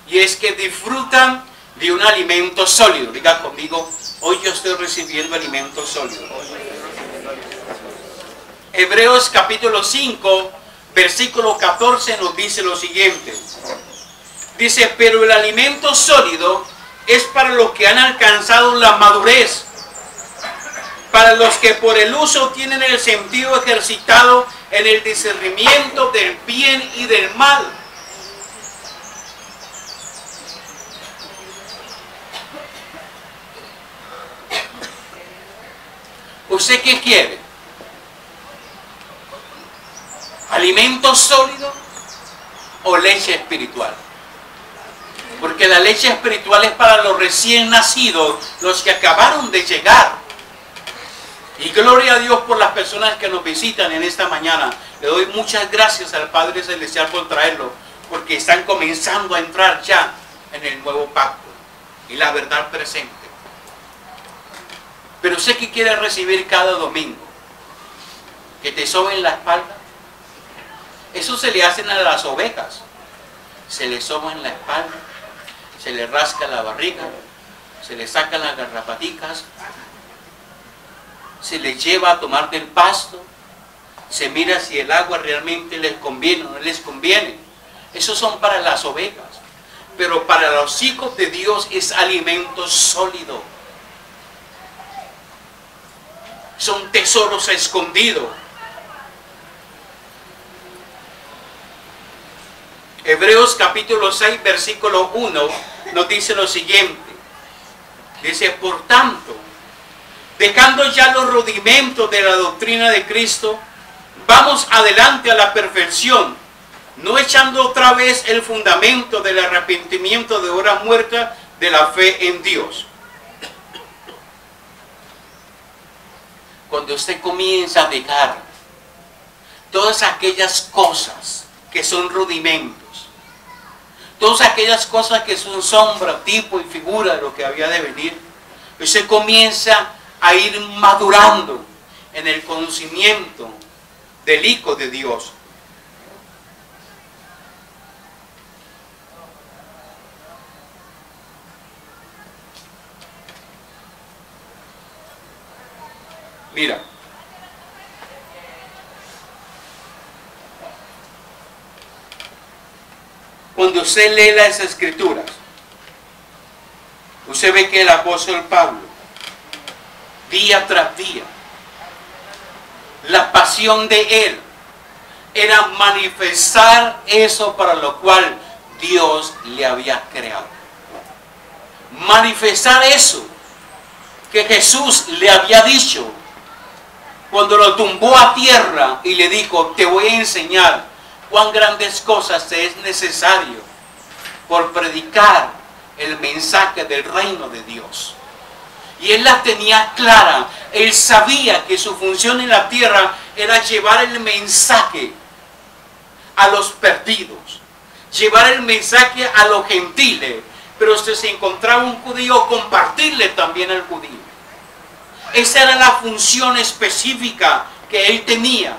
y es que disfrutan de un alimento sólido. Diga conmigo, hoy yo estoy recibiendo alimento sólido. Hebreos capítulo 5, versículo 14 nos dice lo siguiente. Dice, pero el alimento sólido es para los que han alcanzado la madurez, para los que por el uso tienen el sentido ejercitado en el discernimiento del bien y del mal. ¿Usted qué quiere? ¿Alimento sólido o leche espiritual? Porque la leche espiritual es para los recién nacidos, los que acabaron de llegar. Y gloria a Dios por las personas que nos visitan en esta mañana. Le doy muchas gracias al Padre Celestial por traerlo, porque están comenzando a entrar ya en el nuevo pacto y la verdad presente. Pero sé que quiere recibir cada domingo que te soben la espalda. Eso se le hacen a las ovejas. Se le soban la espalda, se le rasca la barriga, se le sacan las garrapaticas, se les lleva a tomar del pasto, se mira si el agua realmente les conviene o no les conviene. Esos son para las ovejas. Pero para los hijos de Dios es alimento sólido. Son tesoros escondidos. Hebreos capítulo 6, versículo 1 nos dice lo siguiente. Dice, por tanto, dejando ya los rudimentos de la doctrina de Cristo, vamos adelante a la perfección, no echando otra vez el fundamento del arrepentimiento de horas muertas de la fe en Dios. Cuando usted comienza a dejar todas aquellas cosas que son rudimentos, todas aquellas cosas que son sombra, tipo y figura de lo que había de venir, usted comienza a ir madurando en el conocimiento del Hijo de Dios. Mira, cuando usted lee las Escrituras, usted ve que el apóstol Pablo, día tras día, la pasión de él era manifestar eso para lo cual Dios le había creado. Manifestar eso que Jesús le había dicho cuando lo tumbó a tierra y le dijo: te voy a enseñar cuán grandes cosas te es necesario por predicar el mensaje del reino de Dios. Y él la tenía clara. Él sabía que su función en la tierra era llevar el mensaje a los perdidos, llevar el mensaje a los gentiles. Pero si se encontraba un judío, compartirle también al judío. Esa era la función específica que él tenía: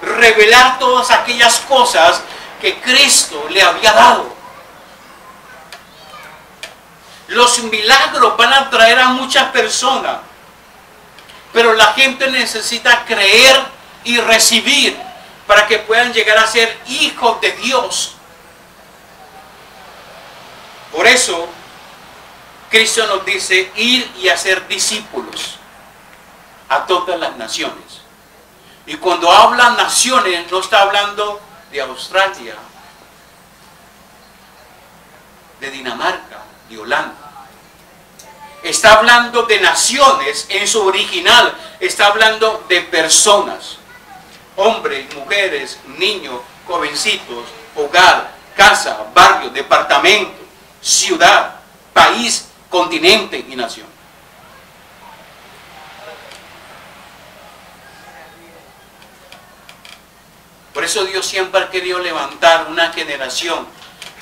revelar todas aquellas cosas que Cristo le había dado. Los milagros van a traer a muchas personas, pero la gente necesita creer y recibir para que puedan llegar a ser hijos de Dios. Por eso Cristo nos dice: ir y hacer discípulos a todas las naciones. Y cuando habla naciones, no está hablando de Australia, de Dinamarca, de Holanda. Está hablando de naciones en su original. Está hablando de personas: hombres, mujeres, niños, jovencitos, hogar, casa, barrio, departamento, ciudad, país, continente y nación. Por eso Dios siempre ha querido levantar una generación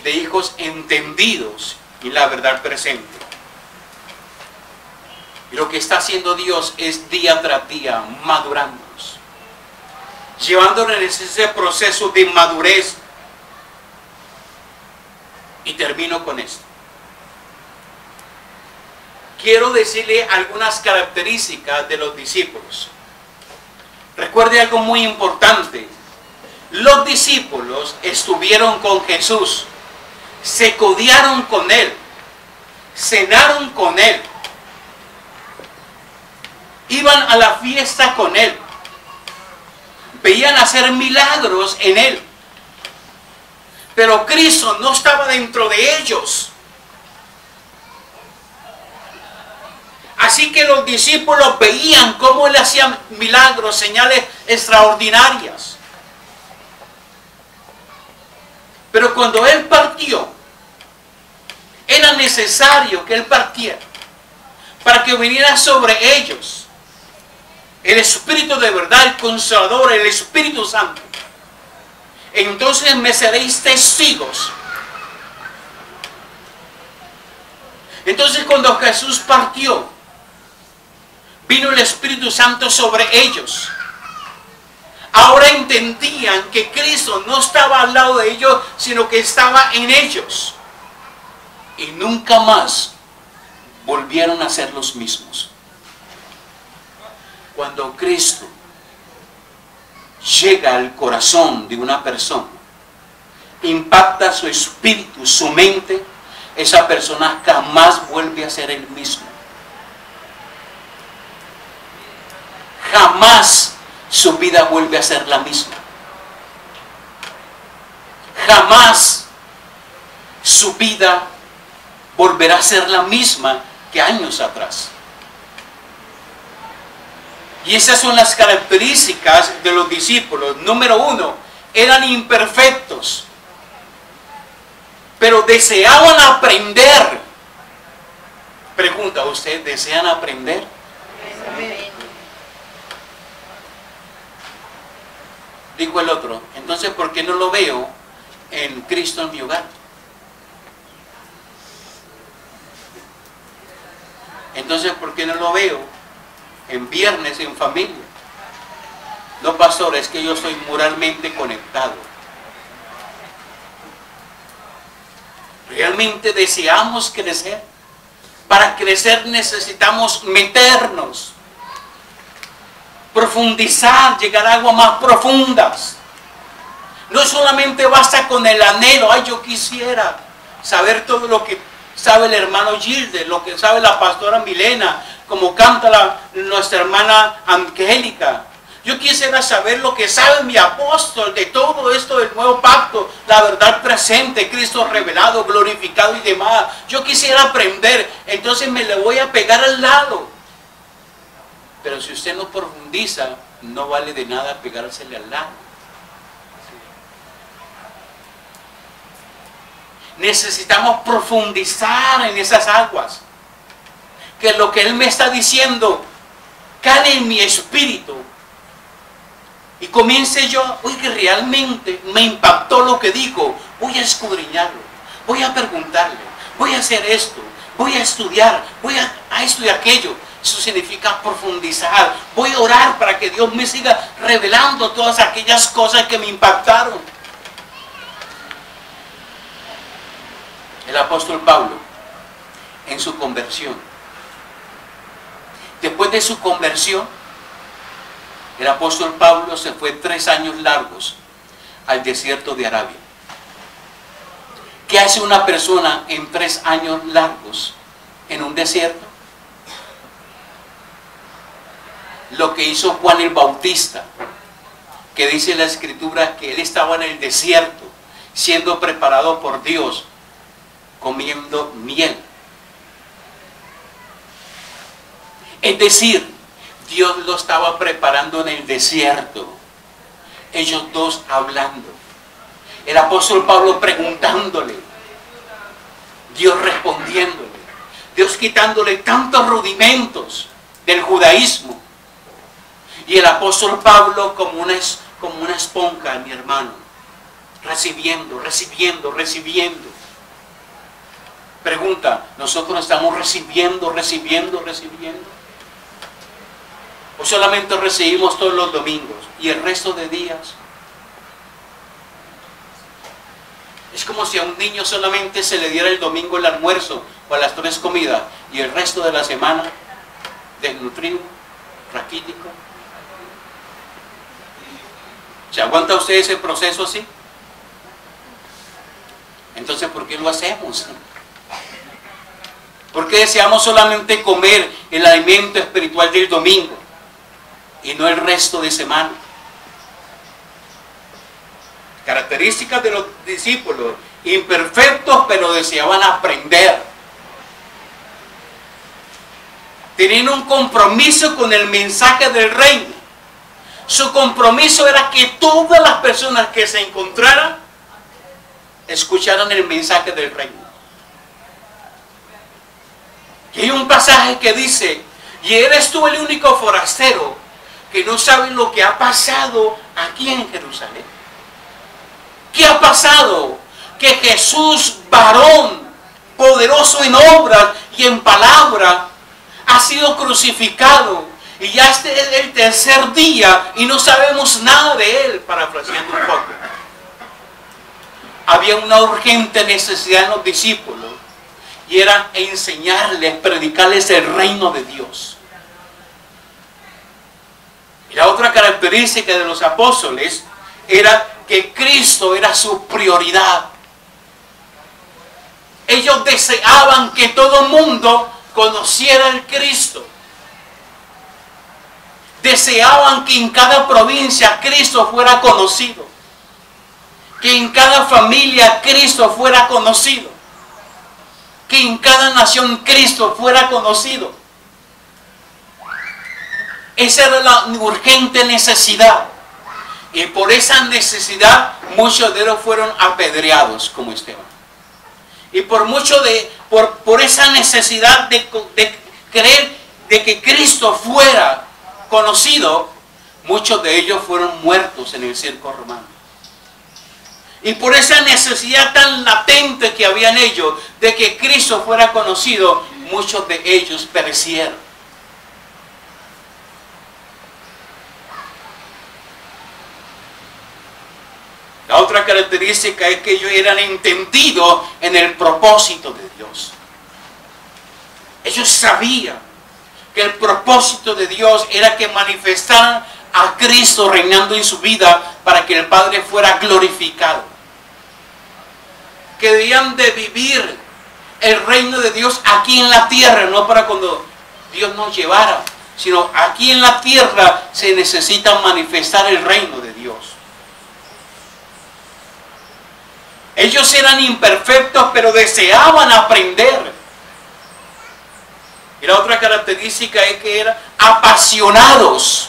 de hijos entendidos y la verdad presente. Y lo que está haciendo Dios es día tras día madurándonos, llevándonos en ese proceso de madurez. Y termino con esto. Quiero decirle algunas características de los discípulos. Recuerde algo muy importante. Los discípulos estuvieron con Jesús, se codearon con Él, cenaron con Él, iban a la fiesta con Él, veían hacer milagros en Él. Pero Cristo no estaba dentro de ellos. Así que los discípulos veían cómo Él hacía milagros, señales extraordinarias. Pero cuando Él partió, era necesario que Él partiera para que viniera sobre ellos el Espíritu de verdad, el Consolador, el Espíritu Santo. Entonces me seréis testigos. Entonces cuando Jesús partió, vino el Espíritu Santo sobre ellos. Ahora entendían que Cristo no estaba al lado de ellos, sino que estaba en ellos. Y nunca más volvieron a ser los mismos. Cuando Cristo llega al corazón de una persona, impacta su espíritu, su mente, esa persona jamás vuelve a ser el mismo. Jamás su vida vuelve a ser la misma. Jamás su vida volverá a ser la misma que años atrás. Y esas son las características de los discípulos. Número 1, eran imperfectos, pero deseaban aprender. Pregunta, ¿ustedes desean aprender? Amén. Dijo el otro, entonces ¿por qué no lo veo en Cristo en mi hogar? Entonces ¿por qué no lo veo en viernes en familia? No, pastor, es que yo soy moralmente conectado. Realmente deseamos crecer. Para crecer necesitamos meternos, profundizar, llegar a aguas más profundas. No solamente basta con el anhelo, ay, yo quisiera saber todo lo que sabe el hermano Gilde, lo que sabe la pastora Milena, como canta nuestra hermana Angélica. Yo quisiera saber lo que sabe mi apóstol de todo esto del nuevo pacto, la verdad presente, Cristo revelado, glorificado y demás. Yo quisiera aprender, entonces me le voy a pegar al lado. Pero si usted no profundiza, no vale de nada pegársele al lado. Necesitamos profundizar en esas aguas. Que lo que Él me está diciendo cale en mi espíritu. Y comience yo, oye, realmente me impactó lo que dijo. Voy a escudriñarlo, voy a preguntarle, voy a hacer esto, voy a estudiar, voy a estudiar aquello. Eso significa profundizar. Voy a orar para que Dios me siga revelando todas aquellas cosas que me impactaron. El apóstol Pablo, en su conversión, después de su conversión, el apóstol Pablo se fue 3 años largos al desierto de Arabia. ¿Qué hace una persona en 3 años largos en un desierto? Lo que hizo Juan el Bautista, que dice la Escritura que él estaba en el desierto, siendo preparado por Dios, comiendo miel. Es decir, Dios lo estaba preparando en el desierto. Ellos dos hablando. El apóstol Pablo preguntándole. Dios respondiéndole. Dios quitándole tantos rudimentos del judaísmo. Y el apóstol Pablo como una esponja, mi hermano. Recibiendo, recibiendo, recibiendo. Pregunta, ¿nosotros estamos recibiendo, recibiendo, recibiendo? ¿O solamente recibimos todos los domingos y el resto de días? Es como si a un niño solamente se le diera el domingo el almuerzo o las 3 comidas y el resto de la semana desnutrido, raquítico. ¿Se aguanta usted ese proceso así? Entonces, ¿por qué lo hacemos? ¿Por qué deseamos solamente comer el alimento espiritual del domingo y no el resto de semana? Características de los discípulos, imperfectos pero deseaban aprender. Tenían un compromiso con el mensaje del reino. Su compromiso era que todas las personas que se encontraran escucharan el mensaje del reino. Y hay un pasaje que dice, y eres tú el único forastero que no sabe lo que ha pasado aquí en Jerusalén. ¿Qué ha pasado? Que Jesús, varón, poderoso en obras y en palabra, ha sido crucificado. Y ya este es el 3er día y no sabemos nada de él, parafraseando un poco. Había una urgente necesidad en los discípulos. Y era enseñarles, predicarles el reino de Dios. Y la otra característica de los apóstoles era que Cristo era su prioridad. Ellos deseaban que todo el mundo conociera al Cristo. Deseaban que en cada provincia Cristo fuera conocido. Que en cada familia Cristo fuera conocido. Que en cada nación Cristo fuera conocido. Esa era la urgente necesidad. Y por esa necesidad muchos de ellos fueron apedreados como Esteban. Y por esa necesidad de creer de que Cristo fuera conocido, muchos de ellos fueron muertos en el circo romano. Y por esa necesidad tan latente que había en ellos de que Cristo fuera conocido, muchos de ellos perecieron. La otra característica es que ellos eran entendidos en el propósito de Dios. Ellos sabían que el propósito de Dios era que manifestaran a Cristo reinando en su vida para que el Padre fuera glorificado. Que debían de vivir el reino de Dios aquí en la tierra, no para cuando Dios nos llevara, sino aquí en la tierra se necesita manifestar el reino de Dios. Ellos eran imperfectos, pero deseaban aprender. Y la otra característica es que eran apasionados.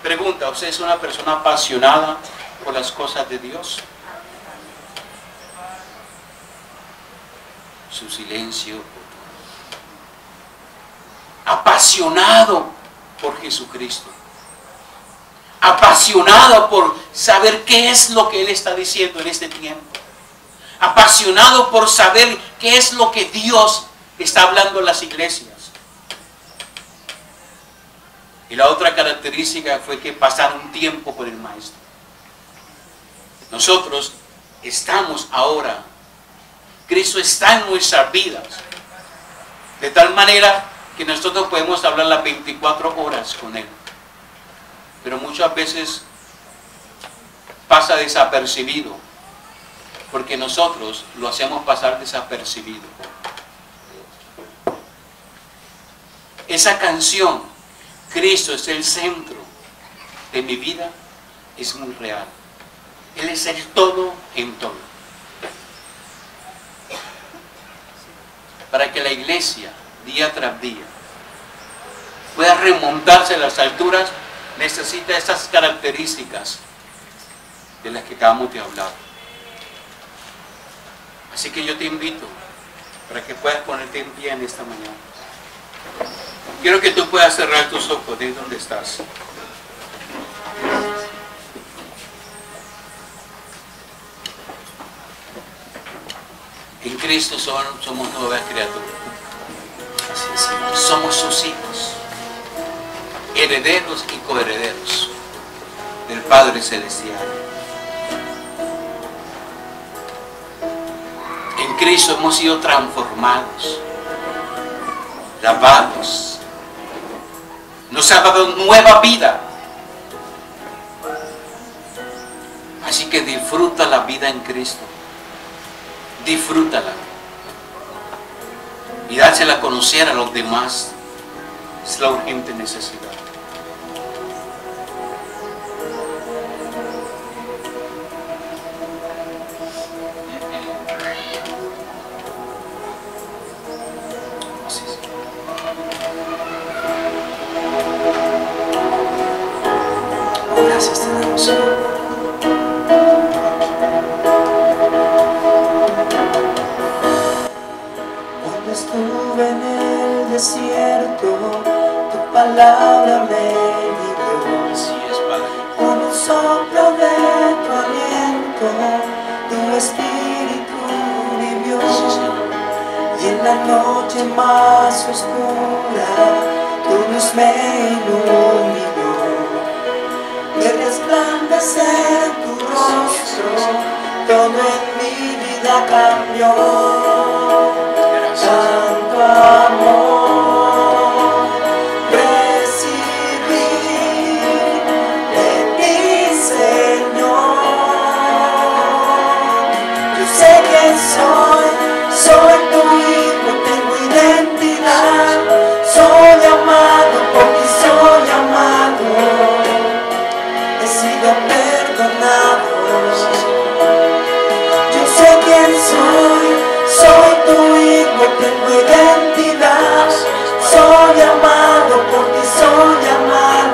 Pregunta, ¿usted es una persona apasionada por las cosas de Dios? Su silencio. Apasionado por Jesucristo. Apasionado por saber qué es lo que Él está diciendo en este tiempo. Apasionado por saber qué es lo que Dios está hablando en las iglesias. Y la otra característica fue que pasaron tiempo con el Maestro. Nosotros estamos ahora, Cristo está en nuestras vidas, de tal manera que nosotros podemos hablar las 24 horas con Él. Pero muchas veces pasa desapercibido, porque nosotros lo hacemos pasar desapercibido. Esa canción, Cristo es el centro de mi vida, es muy real. Él es el todo en todo. Para que la iglesia, día tras día, pueda remontarse a las alturas, necesita esas características de las que acabamos de hablar. Así que yo te invito para que puedas ponerte en pie en esta mañana. Quiero que tú puedas cerrar tus ojos de donde estás. En Cristo somos nuevas criaturas. Somos sus hijos, herederos y coherederos del Padre Celestial. En Cristo hemos sido transformados, lavados, nos ha dado nueva vida. Así que disfruta la vida en Cristo, disfrútala y dársela a conocer a los demás. Es la urgente necesidad. Gracias te damos, Señor. Cuando estuve en el desierto, tu palabra me guió. Así es, Padre. Con un soplo de tu aliento, tu espíritu vivió. Y en la noche más oscura, tu luz me iluminó. De resplandecer tu rostro, todo en mi vida cambió. Tanto amor recibí de ti, Señor. Yo sé quién soy tu hijo, tengo identidad. Soy amado porque soy amado. He sido perdonado. Yo sé quién soy tu hijo, tengo identidad. Soy amado porque soy amado.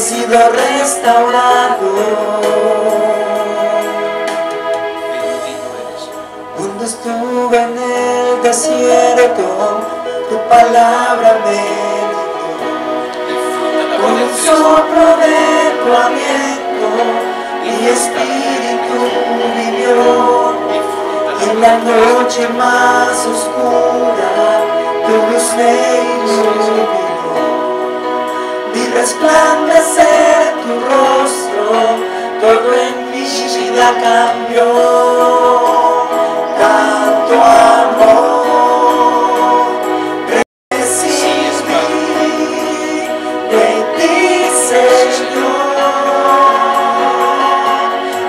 sido restaurado. Bendito eres. Cuando estuve en el desierto, tu palabra me Disfruta la con vida un de Cristo. soplo de tu aliento, mi espíritu vivió. Disfruta Y en la la vida de Cristo. noche más oscura, tu luz me iluminó. Vi resplandecer tu rostro, todo en mi vida cambió. Tanto amor recibí de ti, Señor.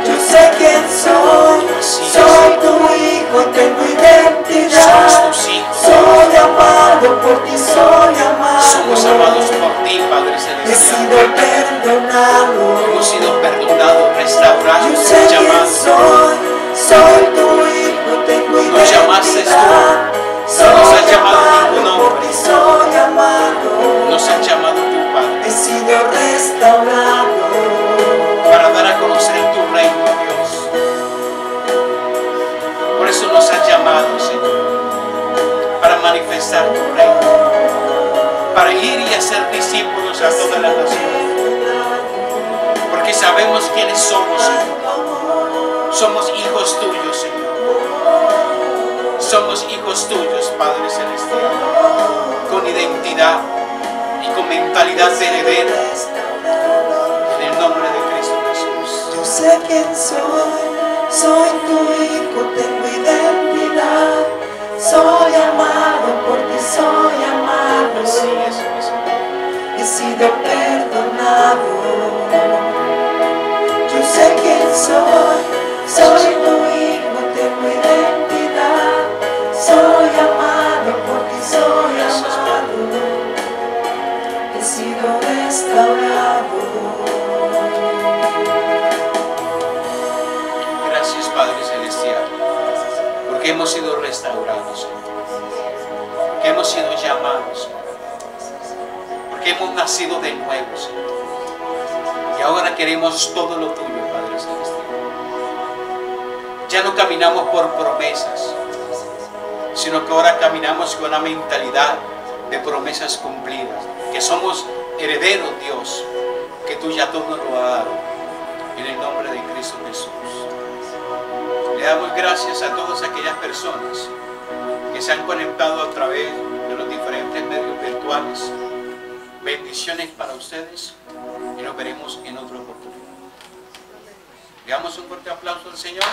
Yo sé quién soy, soy tu hijo, tengo identidad. Somos tus hijos. Soy amado por ti, soy amado. Somos amados por ti, Padre He Celestial. sido perdonado. Hemos sido perdonados, restaurados, Yo sé quién llamados. soy tu hijo, tengo Nos llamaste tú. identidad. Soy No nos has llamado amado ningún por hombre. ti, soy amado. Nos han llamado tu Padre He sido restaurado. para dar a conocer tu reino, Dios. Por eso nos has llamado, Señor, para manifestar tu reino, para ir y hacer discípulos a todas las naciones, porque sabemos quiénes somos, Señor. Somos hijos tuyos, Señor. Somos hijos tuyos, Padre Celestial, con identidad y con mentalidad de heredero, en el nombre de Cristo Jesús. Yo sé quién soy tu hijo, tengo identidad. Soy amado por ti, soy amado. Así es, Señor. He sido perdonado. Yo sé quién soy tu hijo, tengo identidad. Soy amado por ti, soy amado. He sido restaurado. Gracias, Padre Celestial, porque hemos sido restaurados, Señor. Porque hemos sido llamados, Señor. Porque hemos nacido de nuevo, Señor. Y ahora queremos todo lo tuyo, Padre Celestial. Ya no caminamos por promesas, sino que ahora caminamos con una mentalidad de promesas cumplidas, que somos herederos, Dios, que tú ya todo nos lo has dado, en el nombre de Cristo Jesús. Le damos gracias a todas aquellas personas que se han conectado a través de los diferentes medios virtuales. Bendiciones para ustedes y nos veremos en otra oportunidad. Le damos un fuerte aplauso al Señor.